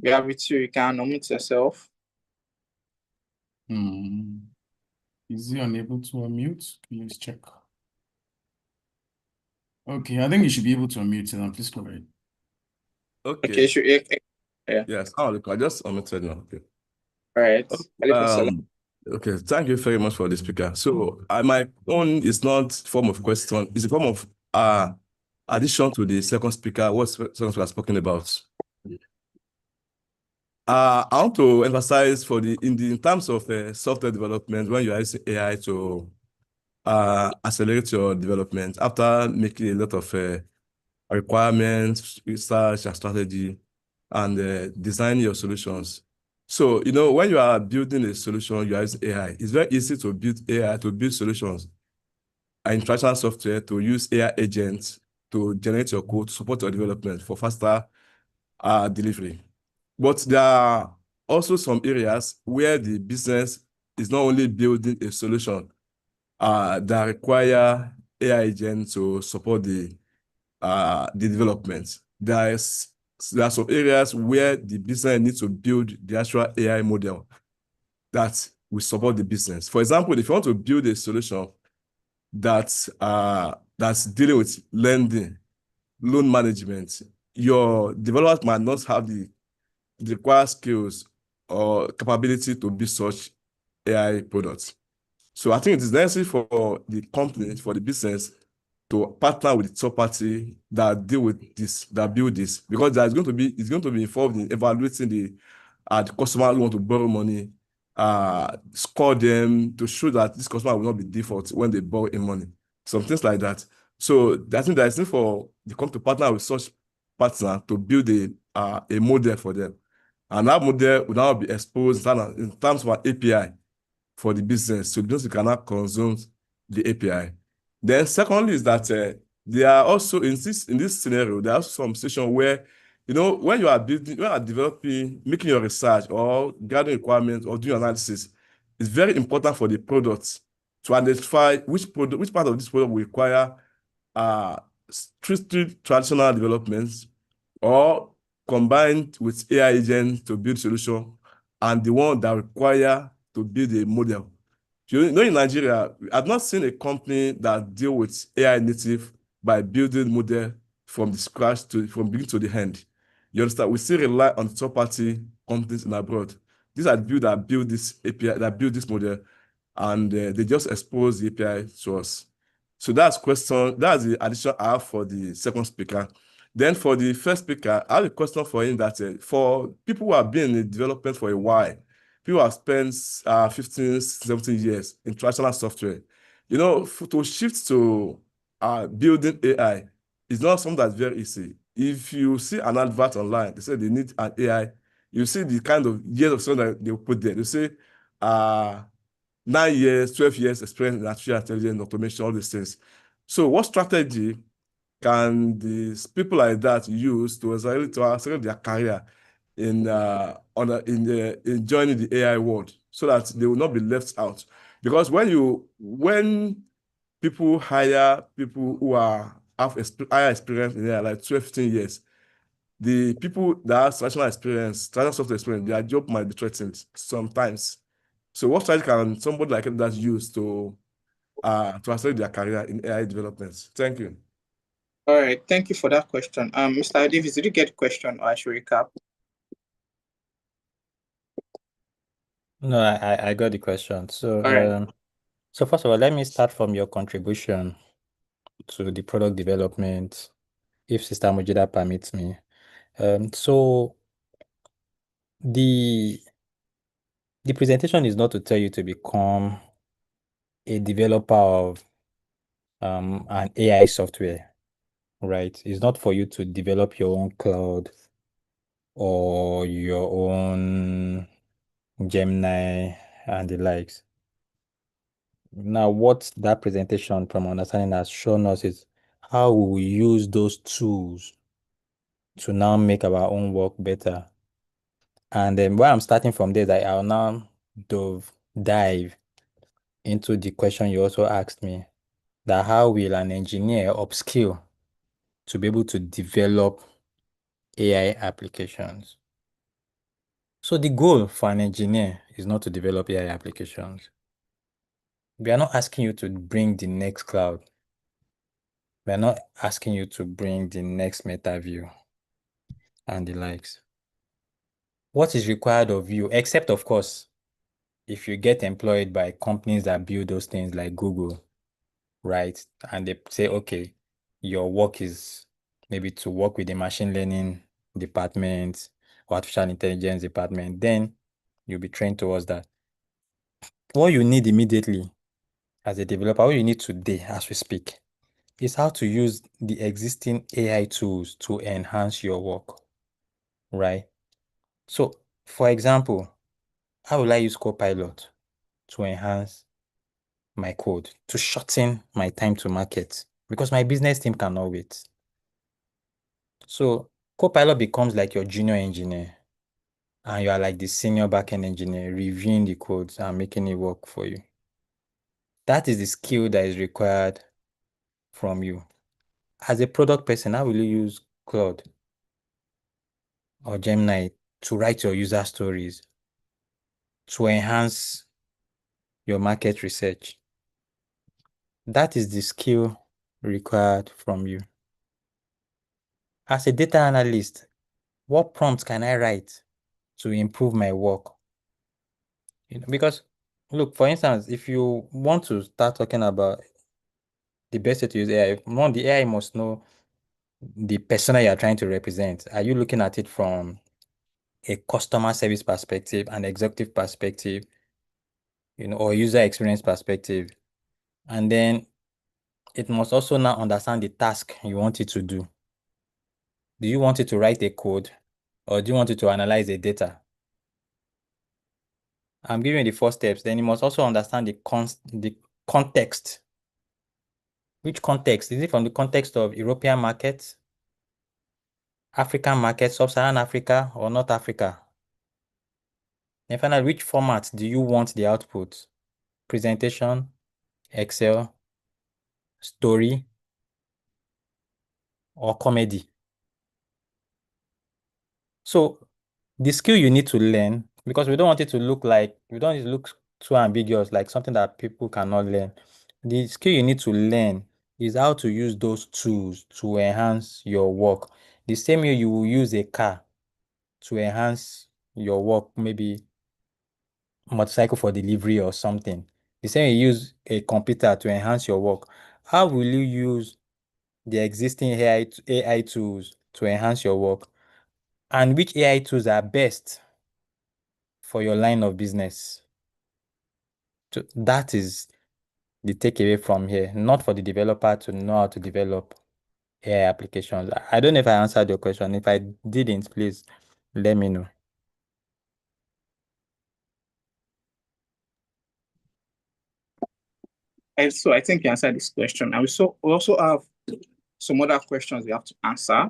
we have with you. You can unmute yourself. Is he unable to unmute? Please check. Okay, I think you should be able to unmute it. Please go ahead. Okay, sure. Yeah. Yes, I just unmuted now. Okay. All right. Okay, thank you very much for the speaker. So my own is not form of question, it's a form of addition to the second speaker, what second speaker has spoken about. I want to emphasize in terms of software development, when you are using AI to accelerate your development after making a lot of requirements, research and strategy, and designing your solutions. So, when you are building a solution, you are using AI. It's very easy to build AI, to build solutions and traditional software, to use AI agents to generate your code, to support your development for faster delivery. But there are also some areas where the business is not only building a solution that require AI agents to support the development. There are some areas where the business needs to build the actual AI model that will support the business. For example, if you want to build a solution that's dealing with lending, loan management, your developers might not have the required skills or capability to build such AI products. So I think it is necessary for the company, for the business, to partner with the third party that deal with this, that build this, because it's going to be involved in evaluating the customer who want to borrow money, score them to show that this customer will not be default when they borrow in money, some things like that. So I think there is need for the company to partner with such partner to build a model for them, and that model will now be exposed in terms of an API for the business, so the business cannot consume the API. Then secondly is that there are also in this scenario, there are some situations where You know, when you are building, when you are developing, making your research or gathering requirements or doing analysis, it's very important for the product to identify which part of this product will require strictly traditional developments or combined with AI agents to build solution, and the one that require to build a model. You know, in Nigeria, I've not seen a company that deal with AI native by building model from the scratch from beginning to the end. You understand? We still rely on third-party companies in abroad. These are the that build this API, that build this model, and they just expose the API to us. So that's the addition I have for the second speaker. Then for the first speaker, I have a question for him that for people who have been in development for a while, people have spent 15, 17 years in traditional software. You know, to shift to building AI is not something that's very easy. If you see an advert online, they say they need an AI, you see the kind of years of software that they'll put there. They say 9 years, 12 years experience in artificial intelligence, automation, all these things. So what strategy can these people like that use to accelerate their career in joining the AI world so that they will not be left out? Because when people hire people who have higher experience in AI, like 12, 15 years, the people that have traditional software experience, their job might be threatened sometimes. So what strategy can somebody like that use to accelerate their career in AI development? Thank you. All right, thank you for that question. Mr. Davis, did you get the question, or I should recap? No, I got the question. So, All right. so first of all, let me start from your contribution to the product development, if Sister Mujida permits me. So the presentation is not to tell you to become a developer of an AI software, right? It's not for you to develop your own cloud or your own Gemini and the likes. Now, what that presentation from understanding has shown us is how we will use those tools to now make our own work better. And then where I'm starting from there, that I'll now dive into the question you also asked me, that how will an engineer upskill to be able to develop AI applications? So the goal for an engineer is not to develop AI applications. We are not asking you to bring the next cloud. We are not asking you to bring the next MetaView and the likes. What is required of you, except of course, if you get employed by companies that build those things like Google, right? And they say, okay, your work is maybe to work with the machine learning department or artificial intelligence department, then you'll be trained towards that. What you need immediately as a developer, what you need today as we speak, is how to use the existing AI tools to enhance your work, right? So, for example, how will I use Copilot to enhance my code, to shorten my time to market? Because my business team cannot wait. So, Copilot becomes like your junior engineer, and you are like the senior backend engineer reviewing the codes and making it work for you. That is the skill that is required from you. As a product person, how will you use Claude or Gemini to write your user stories, to enhance your market research? That is the skill required from you. As a data analyst, what prompts can I write to improve my work? Because look, for instance, if you want to start talking about the best way to use AI, one, the AI must know the persona you are trying to represent. Are you looking at it from a customer service perspective, an executive perspective, or user experience perspective? And then it must also now understand the task you want it to do. Do you want it to write a code, or do you want it to analyze the data? I'm giving you the 4 steps. Then you must also understand the context. Which context? Is it from the context of European markets, African market, Sub-Saharan Africa, or North Africa? And finally, which format do you want the output? Presentation, Excel, story, or comedy? So the skill you need to learn, because we don't want it to look like, we don't want it to look too ambiguous, like something that people cannot learn. The skill you need to learn is how to use those tools to enhance your work. The same way you will use a car to enhance your work, maybe motorcycle for delivery or something. The same way you use a computer to enhance your work. How will you use the existing AI tools to enhance your work? And which AI tools are best for your line of business? So that is the takeaway from here, not for the developer to know how to develop AI applications. I don't know if I answered your question. If I didn't, please let me know. So I think you answered this question. And we also have some other questions we have to answer.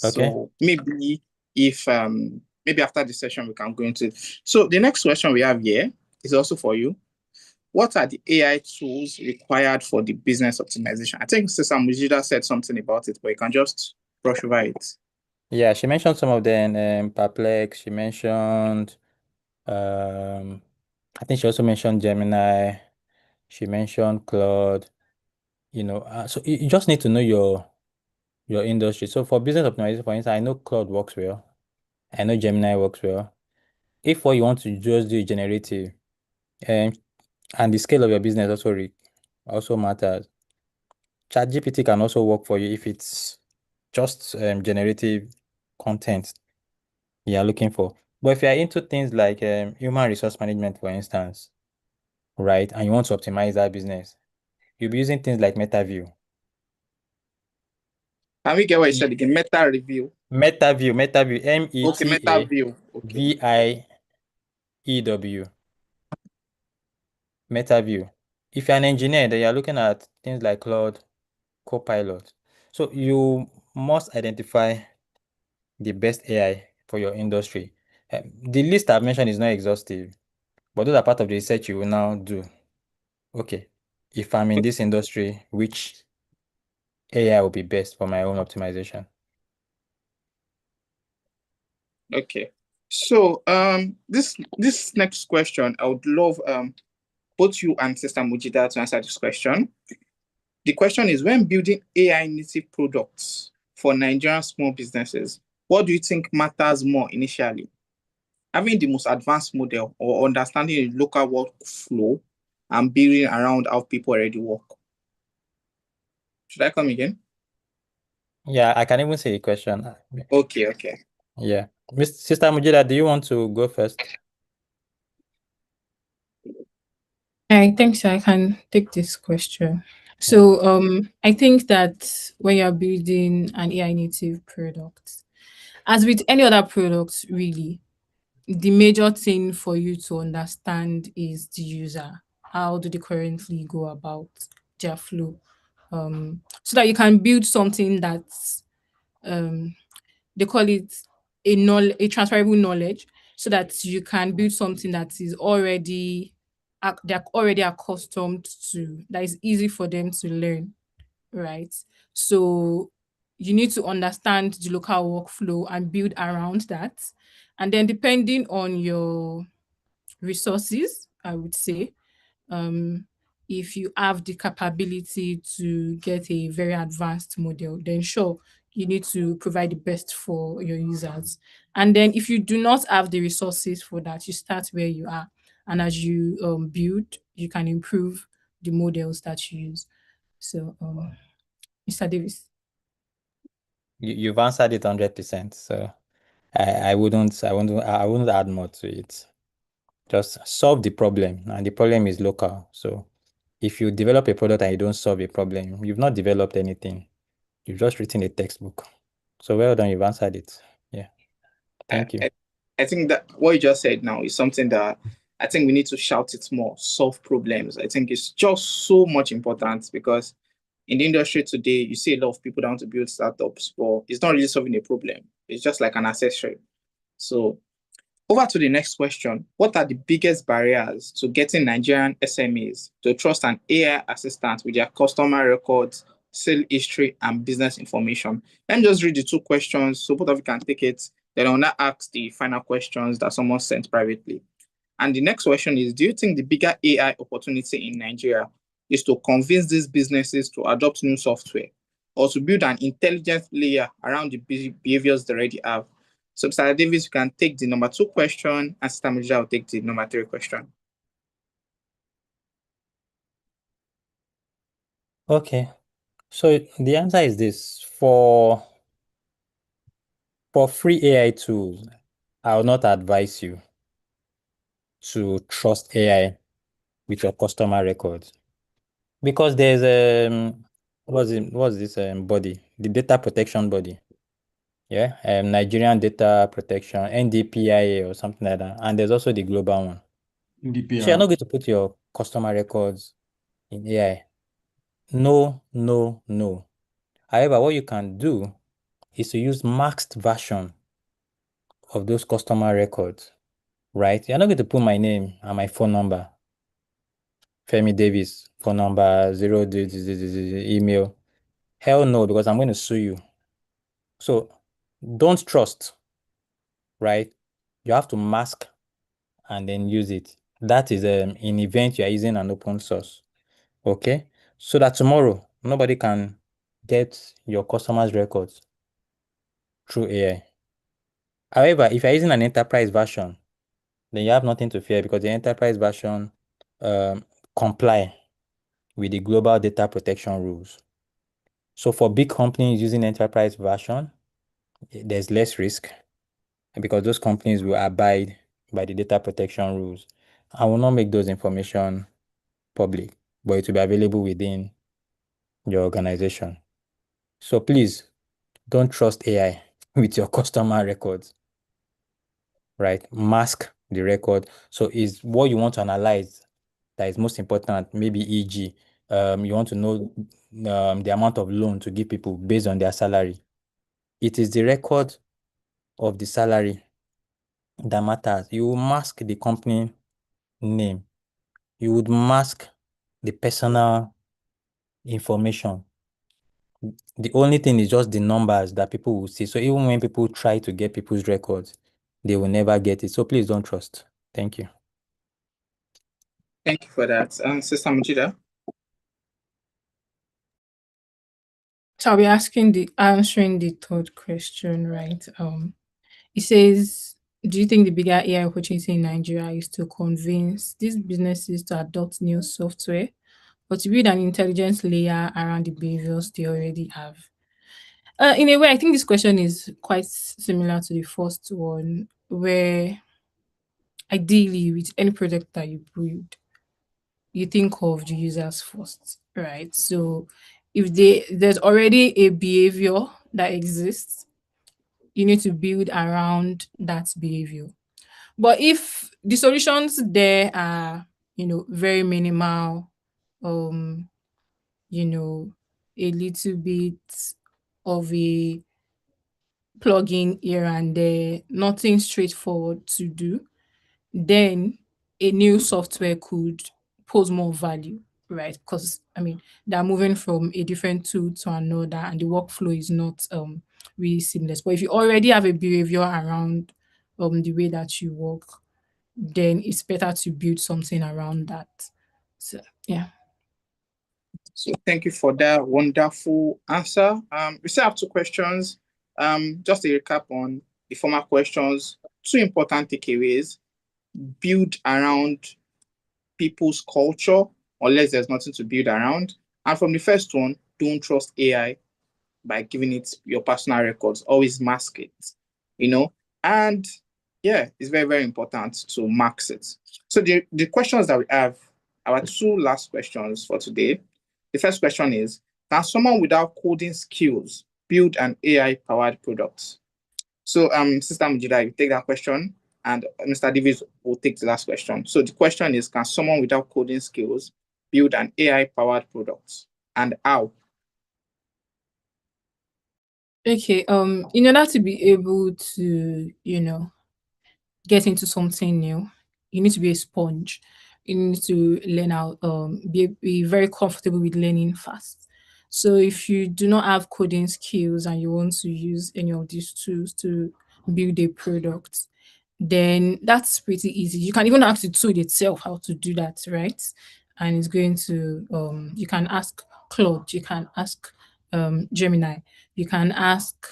Okay. So maybe if maybe after the session we can go into it. So the next question we have here is also for you. What are the AI tools required for the business optimization? I think Sister Mujida said something about it, but you can just brush over it. Yeah, she mentioned some of them, Perplex. She mentioned, I think she also mentioned Gemini. She mentioned Claude. So you just need to know your industry. So for business optimization, for instance, I know Claude works well. I know Gemini works well. If what you want to just do is generative, and the scale of your business also matters. ChatGPT can also work for you if it's just generative content you are looking for. But if you are into things like human resource management, for instance, right, and you want to optimize that business, you'll be using things like MetaView. Can we get what you said again? Meta review. MetaView, Okay, MetaView. Okay. METAView. MetaView. If you're an engineer, then you're looking at things like Claude, Copilot. So you must identify the best AI for your industry. The list I've mentioned is not exhaustive, but those are part of the research you will now do. Okay, if I'm in this industry, which AI will be best for my own optimization? Okay. So this next question, I would love both you and Sister Mujida to answer this question. The question is, when building AI native products for Nigerian small businesses, what do you think matters more initially? Having the most advanced model or understanding the local workflow and building around how people already work? Should I come again? Yeah, I can even say the question. Okay. Yeah. Sister Mujida, do you want to go first? I think so. I can take this question. So I think that when you're building an AI native product, as with any other product, really, the major thing for you to understand is the user. How do they currently go about their flow? So that you can build something that's they call it a transferable knowledge, so that you can build something that is already they're already accustomed to, that is easy for them to learn, right? So you need to understand the local workflow and build around that. And then depending on your resources, I would say, if you have the capability to get a very advanced model, then sure, you need to provide the best for your users. And then if you do not have the resources for that, you start where you are. And as you build, you can improve the models that you use. So, Mr. Davis. You've answered it 100%. So I wouldn't add more to it. Just solve the problem, and the problem is local. So if you develop a product and you don't solve a problem, you've not developed anything. You've just written a textbook. So well done, you've answered it. Yeah. Thank you. I think that what you just said now is something that I think we need to shout it more, solve problems. I think it's just so much important, because in the industry today, you see a lot of people that want to build startups, but it's not really solving a problem. It's just like an accessory. So over to the next question. What are the biggest barriers to getting Nigerian SMEs to trust an AI assistant with their customer records, sale history, and business information? Let me just read the two questions so both of you can take it. Then I'll now ask the final questions that someone sent privately. And the next question is, do you think the bigger AI opportunity in Nigeria is to convince these businesses to adopt new software or to build an intelligence layer around the behaviors they already have? So, Mr. Davis, you can take the number 2 question, and Sister Mujida will take the number 3 question. Okay. So the answer is this. For free AI tools, I will not advise you to trust AI with your customer records, because there's what's this body, the data protection body, yeah, Nigerian Data Protection, NDPIA or something like that, and there's also the global one. So you're not going to put your customer records in AI. No, no, no. However, what you can do is to use masked version of those customer records, right? You're not going to put my name and my phone number, Femi Davis, phone number 0, email. Hell no, because I'm going to sue you. So don't trust, right? You have to mask and then use it. That is in event you are using an open source, okay? So that tomorrow, nobody can get your customers' records through AI. However, if you're using an enterprise version, then you have nothing to fear, because the enterprise version comply with the global data protection rules. So for big companies using enterprise version, there's less risk, because those companies will abide by the data protection rules. I will not make those information public, but it will be available within your organization. So please don't trust AI with your customer records, right? Mask the record. So is what you want to analyze that is most important, maybe e.g., you want to know the amount of loan to give people based on their salary. It is the record of the salary that matters. You will mask the company name. You would mask the personal information. The only thing is just the numbers that people will see. So even when people try to get people's records, they will never get it. So please don't trust. Thank you. Thank you for that. Sister Mujida? So I'll be answering the third question, right? It says, do you think the bigger AI opportunity in Nigeria is to convince these businesses to adopt new software or to build an intelligence layer around the behaviors they already have? In a way, I think this question is quite similar to the first one, where ideally with any product that you build, you think of the users first, right? So if there's already a behavior that exists, you need to build around that behavior. But if the solutions there are, very minimal, you know, a little bit of a plugin here and there, nothing straightforward to do, then a new software could pose more value, right? Because they're moving from a different tool to another, and the workflow is not really seamless. But if you already have a behavior around the way that you work, then it's better to build something around that. So yeah. So thank you for that wonderful answer. We still have 2 questions. Just a recap on the former questions. 2 important takeaways: build around people's culture, unless there's nothing to build around. And from the first one, don't trust AI by giving it your personal records. Always mask it, And yeah, it's very, very important to mask it. So the questions that we have, our 2 last questions for today. The first question is, can someone without coding skills build an AI-powered product? So, Sister Mujida, you take that question, and Mr. Davis will take the last question. So the question is, can someone without coding skills build an AI-powered product, and how? Okay, in order to be able to, get into something new, you need to be a sponge. You need to learn how, be very comfortable with learning fast. So if you do not have coding skills and you want to use any of these tools to build a product, then that's pretty easy. You can even ask the tool itself how to do that, right? And it's going to, you can ask Claude, you can ask Gemini, you can ask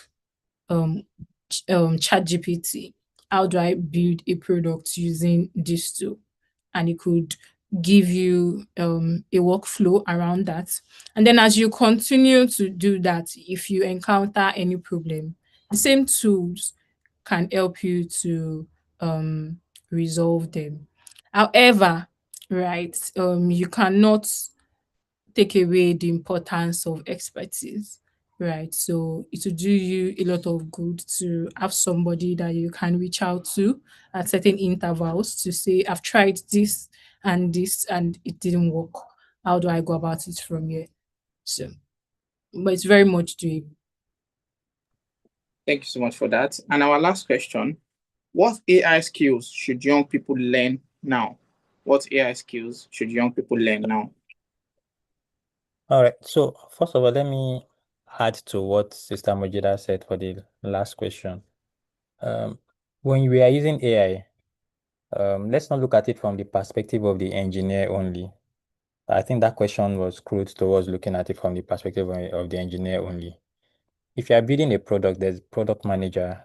ChatGPT, how do I build a product using this tool? And it could give you a workflow around that. And then as you continue to do that, if you encounter any problem, the same tools can help you to resolve them. However, right, you cannot take away the importance of expertise, right? So it will do you a lot of good to have somebody that you can reach out to at certain intervals to say, I've tried this and it didn't work. How do I go about it from here? So, but it's very much doable. Thank you so much for that. And our last question, what AI skills should young people learn now? What AI skills should young people learn now? All right. So first of all, let me add to what Sister Mojida said for the last question. When we are using AI, let's not look at it from the perspective of the engineer only. I think that question was crude towards looking at it from the perspective of the engineer only. If you are building a product, there's product manager,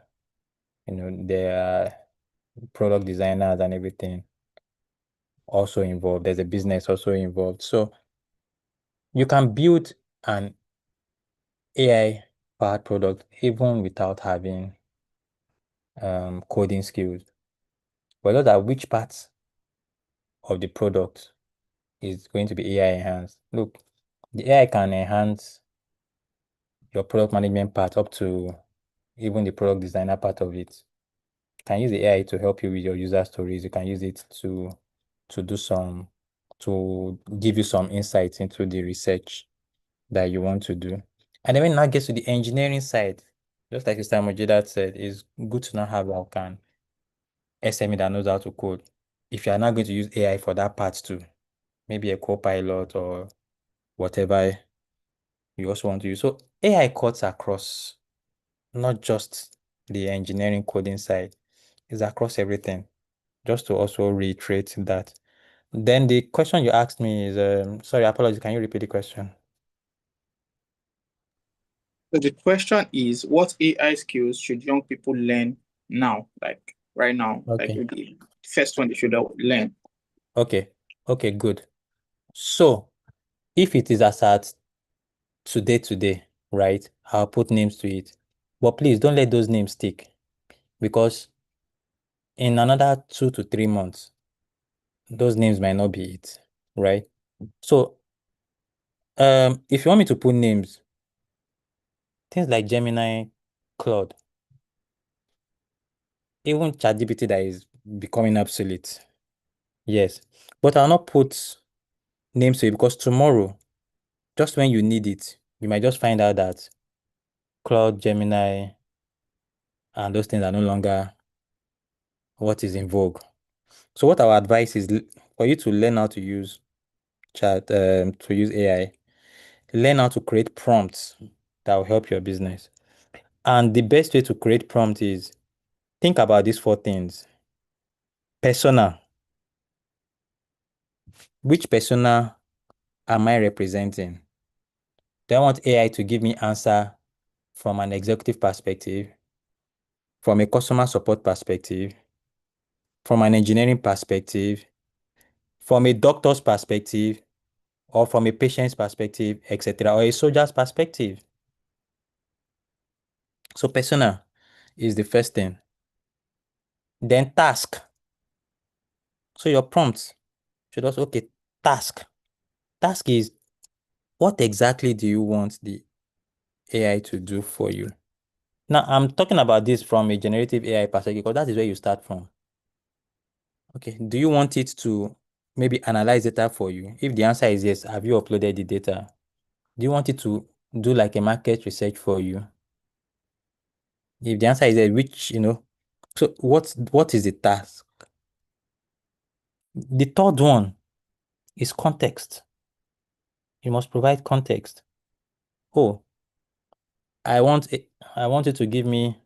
there are product designers and everything also involved. There's a business also involved. So you can build an AI-powered product even without having coding skills. But look at which parts of the product is going to be AI enhanced. Look, the AI can enhance your product management part up to even the product designer part of it. You can use the AI to help you with your user stories. You can use it to give you some insights into the research that you want to do. And then when that gets to the engineering side, just like Mr. Mojida said, it's good to not have like an SME that knows how to code. If you are not going to use AI for that part too, maybe a co-pilot or whatever you also want to use. So AI cuts across not just the engineering coding side, it's across everything. Just to also reiterate that. Then the question you asked me is, sorry, apologies, can you repeat the question? So the question is, what AI skills should young people learn now, like right now, like Okay. the first one they should learn? Okay, good. So if it is as at today, right, I'll put names to it. But please don't let those names stick, because in another 2 to 3 months, those names might not be it, right? So if you want me to put names, things like Gemini, Claude, even ChatGPT that is becoming obsolete. Yes, but I'll not put names to it, because tomorrow, just when you need it, you might just find out that Claude, Gemini, and those things are no longer what is in vogue. So what our advice is for you to learn how to use to use AI, learn how to create prompts that will help your business. And the best way to create prompt is, think about these 4 things. Persona. Which persona am I representing? Do I want AI to give me answer from an executive perspective, from a customer support perspective, from an engineering perspective, from a doctor's perspective, or from a patient's perspective, etc., or a soldier's perspective? So persona is the first thing. Then task. So your prompt should also, okay, task. Task is, what exactly do you want the AI to do for you? Now, I'm talking about this from a generative AI perspective, because that is where you start from. Okay, do you want it to maybe analyze data for you? If the answer is yes, have you uploaded the data? Do you want it to do like a market research for you? If the answer is which, so what is the task? The third one is context. You must provide context. Oh, I want you to give me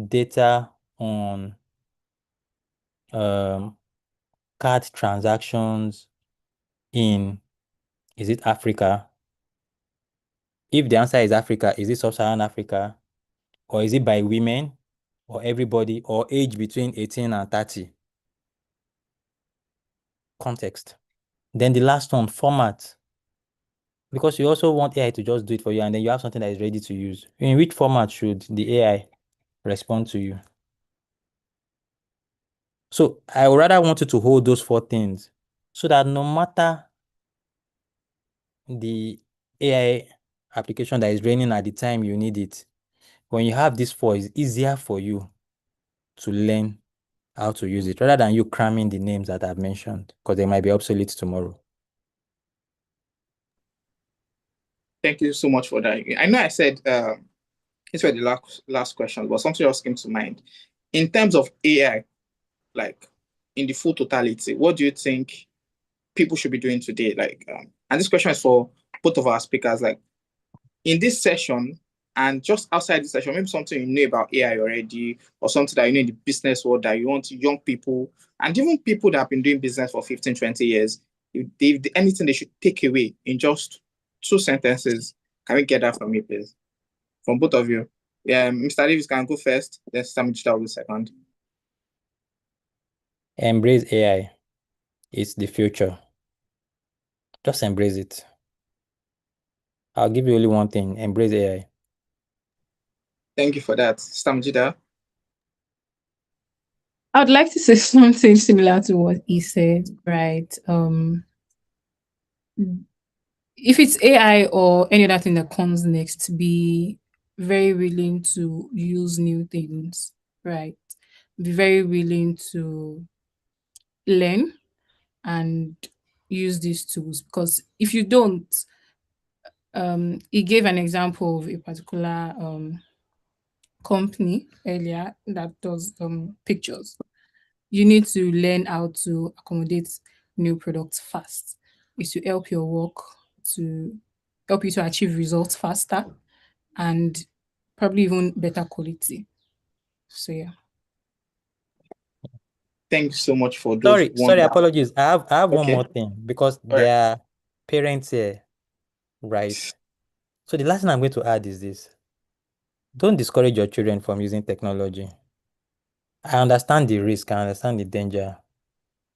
data on card transactions in, is it Africa? If the answer is Africa, is it Sub-Saharan Africa? Or is it by women or everybody or age between 18 and 30? Context. Then the last one, format. Because you also want AI to just do it for you, and then you have something that is ready to use. In which format should the AI respond to you? So I would rather want you to hold those 4 things so that no matter the AI application that is running at the time you need it, when you have these 4, it's easier for you to learn how to use it rather than you cramming the names that I've mentioned, because they might be obsolete tomorrow. Thank you so much for that. I know I said these were the last question, but something else came to mind. In terms of AI, like in the full totality, what do you think people should be doing today? Like, and this question is for both of our speakers. Like, in this session and just outside this session, maybe something you know about AI already, or something that you know in the business world that you want young people and even people that have been doing business for 15, 20 years, if anything they should take away in just 2 sentences. Can we get that from you, please? From both of you. Yeah, Mr. Davis can go first, then Samijita will go second. Embrace AI. It's the future. Just embrace it. I'll give you only one thing. Embrace AI. Thank you for that. Samijita. I would like to say something similar to what he said, right? If it's AI or any other thing that comes next, be very willing to use new things, right? Be very willing to learn and use these tools, because if you don't, he gave an example of a particular company earlier that does pictures. You need to learn how to accommodate new products fast. It's to help your work, to help you to achieve results faster and probably even better quality. So yeah. Thank you so much for those Sorry, apologies. I have one Okay. more thing, because All right. there are parents here, right? So the last thing I'm going to add is this. Don't discourage your children from using technology. I understand the risk, I understand the danger.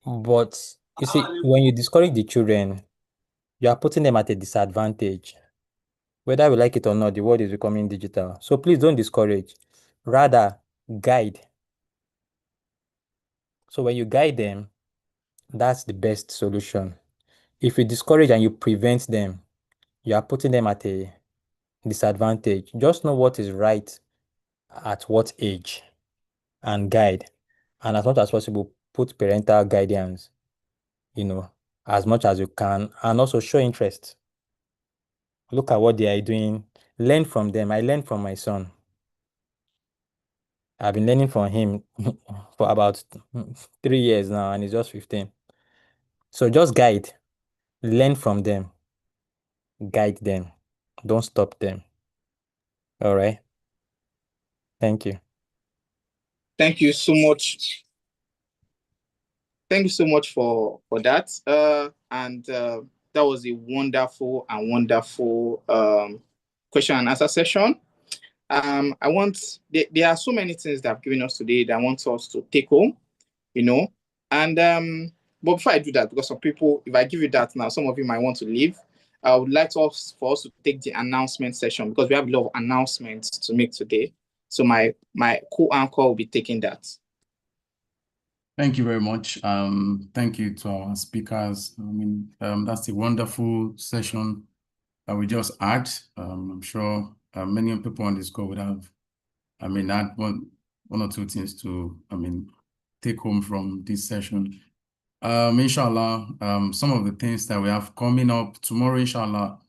But you see, when you discourage the children, you are putting them at a disadvantage. Whether we like it or not, the world is becoming digital. So please don't discourage. Rather, guide. So when you guide them, that's the best solution. If you discourage and you prevent them, you are putting them at a disadvantage. Just know what is right at what age and guide. And as much as possible, put parental guidance, as much as you can, and also show interest. Look at what they are doing. Learn from them. I learned from my son. I've been learning from him for about 3 years now, and he's just 15. So just guide. Learn from them. Guide them. Don't stop them. All right. Thank you. Thank you so much. Thank you so much for that. And that was a wonderful question and answer session. There are so many things that have given us today that I want us to take home, and but before I do that, because some people, if I give you that now, some of you might want to leave. I would like for us to take the announcement session, because we have a lot of announcements to make today. So my co-anchor will be taking that. Thank you very much. Thank you to our speakers. That's a wonderful session that we just had. I'm sure many people on this call would have, had one or two things to, take home from this session. Inshallah, some of the things that we have coming up tomorrow, inshallah,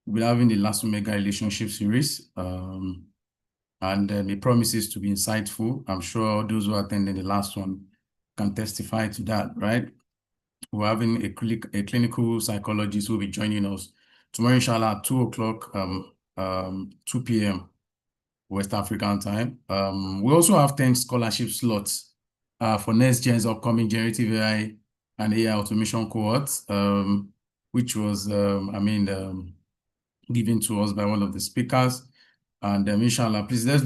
we'll be having the Last Omega Relationship series. and it promises to be insightful. I'm sure those who attended the last one can testify to that, right? We're having a clinical psychologist who will be joining us tomorrow, inshallah, at 2 o'clock, 2 p.m. West African time. We also have 10 scholarship slots for next gen's upcoming generative AI and AI automation cohort, which was, given to us by one of the speakers. And inshallah, please let's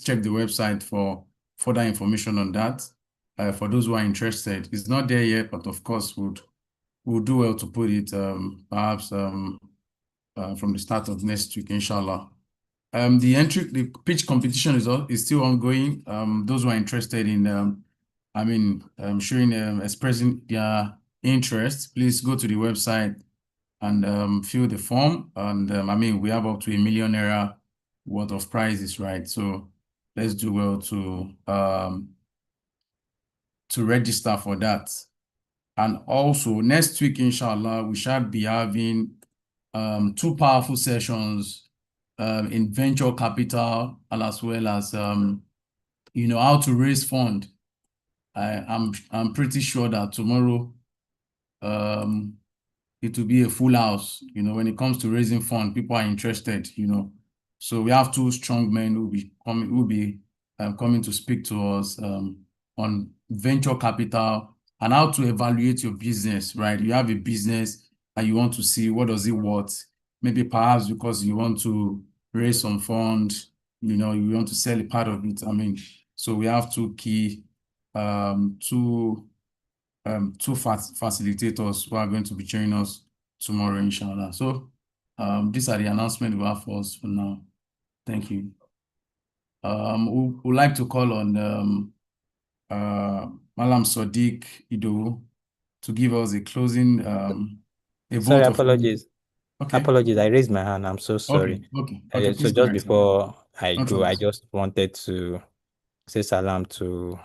check the website for further information on that. For those who are interested, it's not there yet, but of course, we'll do well to put it perhaps from the start of next week, inshallah. The pitch competition is still ongoing. Those who are interested in, expressing their interest, please go to the website and fill the form. And we have up to ₦1 million worth of prizes, right? So let's do well to register for that. And also next week, inshallah, we shall be having 2 powerful sessions in venture capital, and as well as how to raise fund. I'm pretty sure that tomorrow it will be a full house. When it comes to raising fund, people are interested. So we have 2 strong men who will be coming to speak to us on venture capital and how to evaluate your business. Right, you have a business and you want to see what does it worth. Maybe perhaps because you want to raise some funds, you want to sell a part of it. So we have 2 key, two facilitators who are going to be joining us tomorrow, inshallah. So these are the announcements we have for us for now. Thank you. We'd like to call on Malam Sadiq Ido to give us a closing Sorry, apologies. Okay. Apologies, I raised my hand. I'm so sorry. Okay. So just before I No go, I troubles. just wanted to say salam to,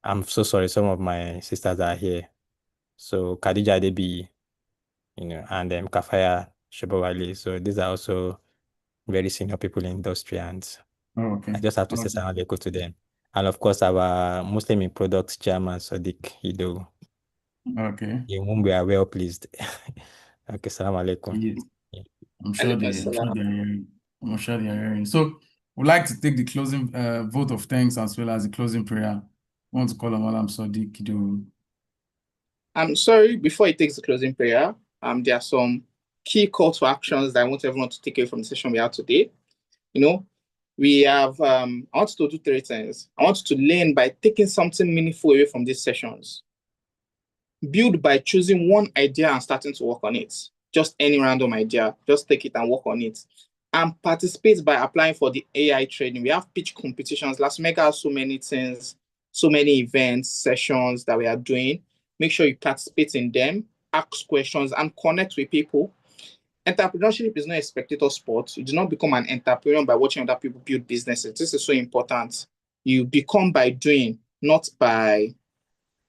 I'm so sorry, some of my sisters are here. So Khadija Debi, and Kafaya Shobowale. So these are also very senior people in industry, and okay. I just have to say salam alaikum to them. And of course, our Muslim in Products chairman, Sadiq Ido. Okay. In whom we are well pleased. Okay, salam alaikum. Yes. I'm sure they are hearing. So we'd like to take the closing vote of thanks as well as the closing prayer. I want to call on Malam Sadiq Ido. I'm sorry, before he takes the closing prayer, there are some key call to actions that I want everyone to take away from the session we had today. We have, I want to do 3 things. I want to learn by taking something meaningful away from these sessions. Build by choosing one idea and starting to work on it. Just any random idea, just take it and work on it. And participate by applying for the AI training. We have pitch competitions. Last Mega has so many things, so many events, sessions that we are doing. Make sure you participate in them, ask questions, and connect with people. Entrepreneurship is not a spectator sport. You do not become an entrepreneur by watching other people build businesses. This is so important. You become by doing, not by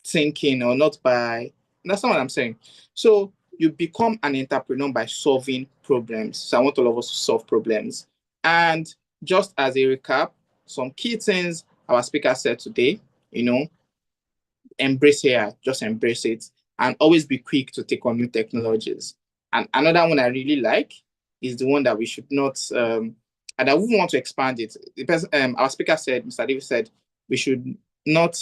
thinking, or not by, that's not what I'm saying. So you become an entrepreneur by solving problems. So I want all of us to solve problems. And just as a recap, some key things our speaker said today, embrace AI, just embrace it, and always be quick to take on new technologies. And another one I really like is the one that we should not, and I wouldn't want to expand it. Our speaker said, Mr. Davis said, we should not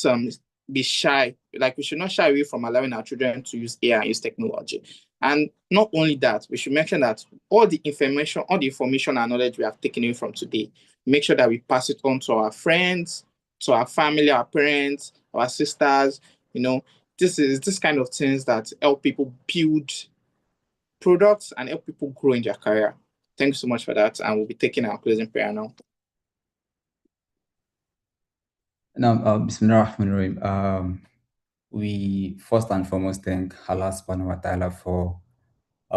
be shy. Like, we should not shy away from allowing our children to use AI and use technology. And not only that, we should mention that all the information and knowledge we have taken away from today, make sure that we pass it on to our friends, to our family, our parents, our sisters. This kind of things that help people build products and help people grow in their career. Thank you so much for that. And we'll be taking our closing prayer now. Now, Bismillahirrahmanirrahim. We first and foremost thank Allah subhanahu wa ta'ala for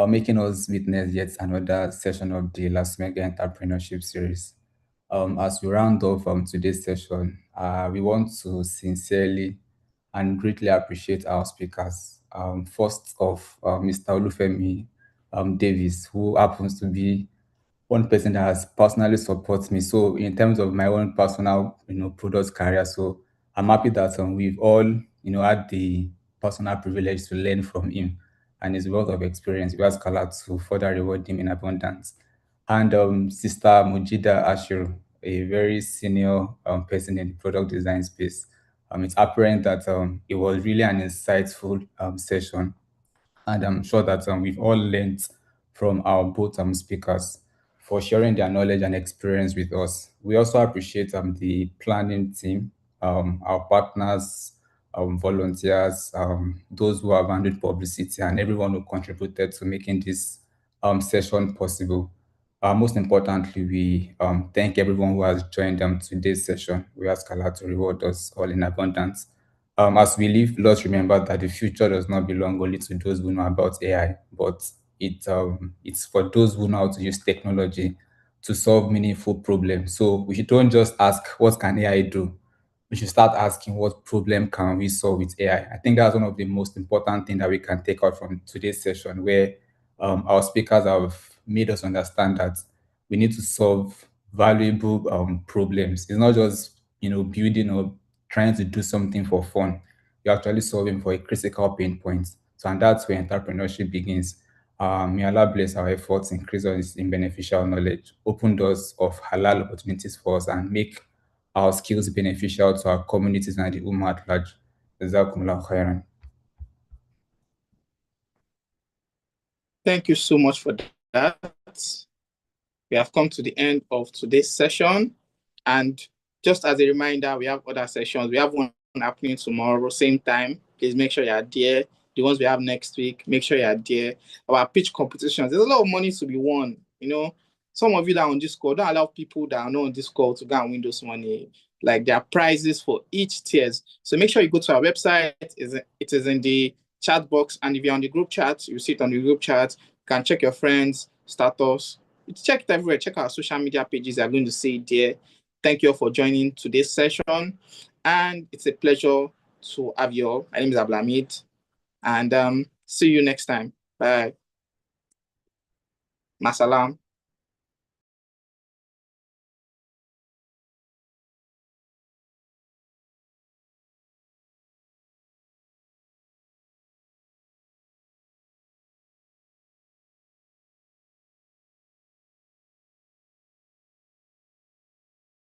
making us witness yet another session of the Last Mega Entrepreneurship Series. As we round off today's session, we want to sincerely and greatly appreciate our speakers. First off, Mr. Olufemi Davis, who happens to be one person that has personally supported me. So in terms of my own personal, product career, so I'm happy that we've all, had the personal privilege to learn from him and his wealth of experience. We ask Allah to further reward him in abundance. And Sister Mujida Ashur, a very senior person in the product design space. It's apparent that it was really an insightful session, and I'm sure that we've all learned from our both speakers for sharing their knowledge and experience with us. We also appreciate the planning team, our partners, volunteers, those who have handled publicity, and everyone who contributed to making this session possible. Most importantly, we thank everyone who has joined today's session. We ask Allah to reward us all in abundance. As we live, let's remember that the future does not belong only to those who know about AI, but it's for those who know how to use technology to solve meaningful problems. So we don't just ask, what can AI do? We should start asking, what problem can we solve with AI? I think that's one of the most important things that we can take out from today's session, where our speakers have made us understand that we need to solve valuable problems. It's not just building or trying to do something for fun. You're actually solving for a critical pain point. So, and that's where entrepreneurship begins. May Allah bless our efforts, increase us in beneficial knowledge, open doors of halal opportunities for us, and make our skills beneficial to our communities and the Ummah at large. Jazakumullahu khairan. Thank you so much for that. We have come to the end of today's session. And just as a reminder, we have other sessions. We have one happening tomorrow, same time. Please make sure you are there. The ones we have next week, make sure you are there. Our pitch competitions, there's a lot of money to be won. Some of you that are on Discord, don't allow people that are not on Discord to go and win those money. Like, there are prizes for each tiers. So make sure you go to our website. It is in the chat box. And if you're on the group chat, you see it on the group chat. You can check your friends' status. Check it everywhere. Check our social media pages. You're going to see it there. Thank you all for joining today's session. And it's a pleasure to have you all. My name is Abdulhamid. And see you next time. Bye. Masalam.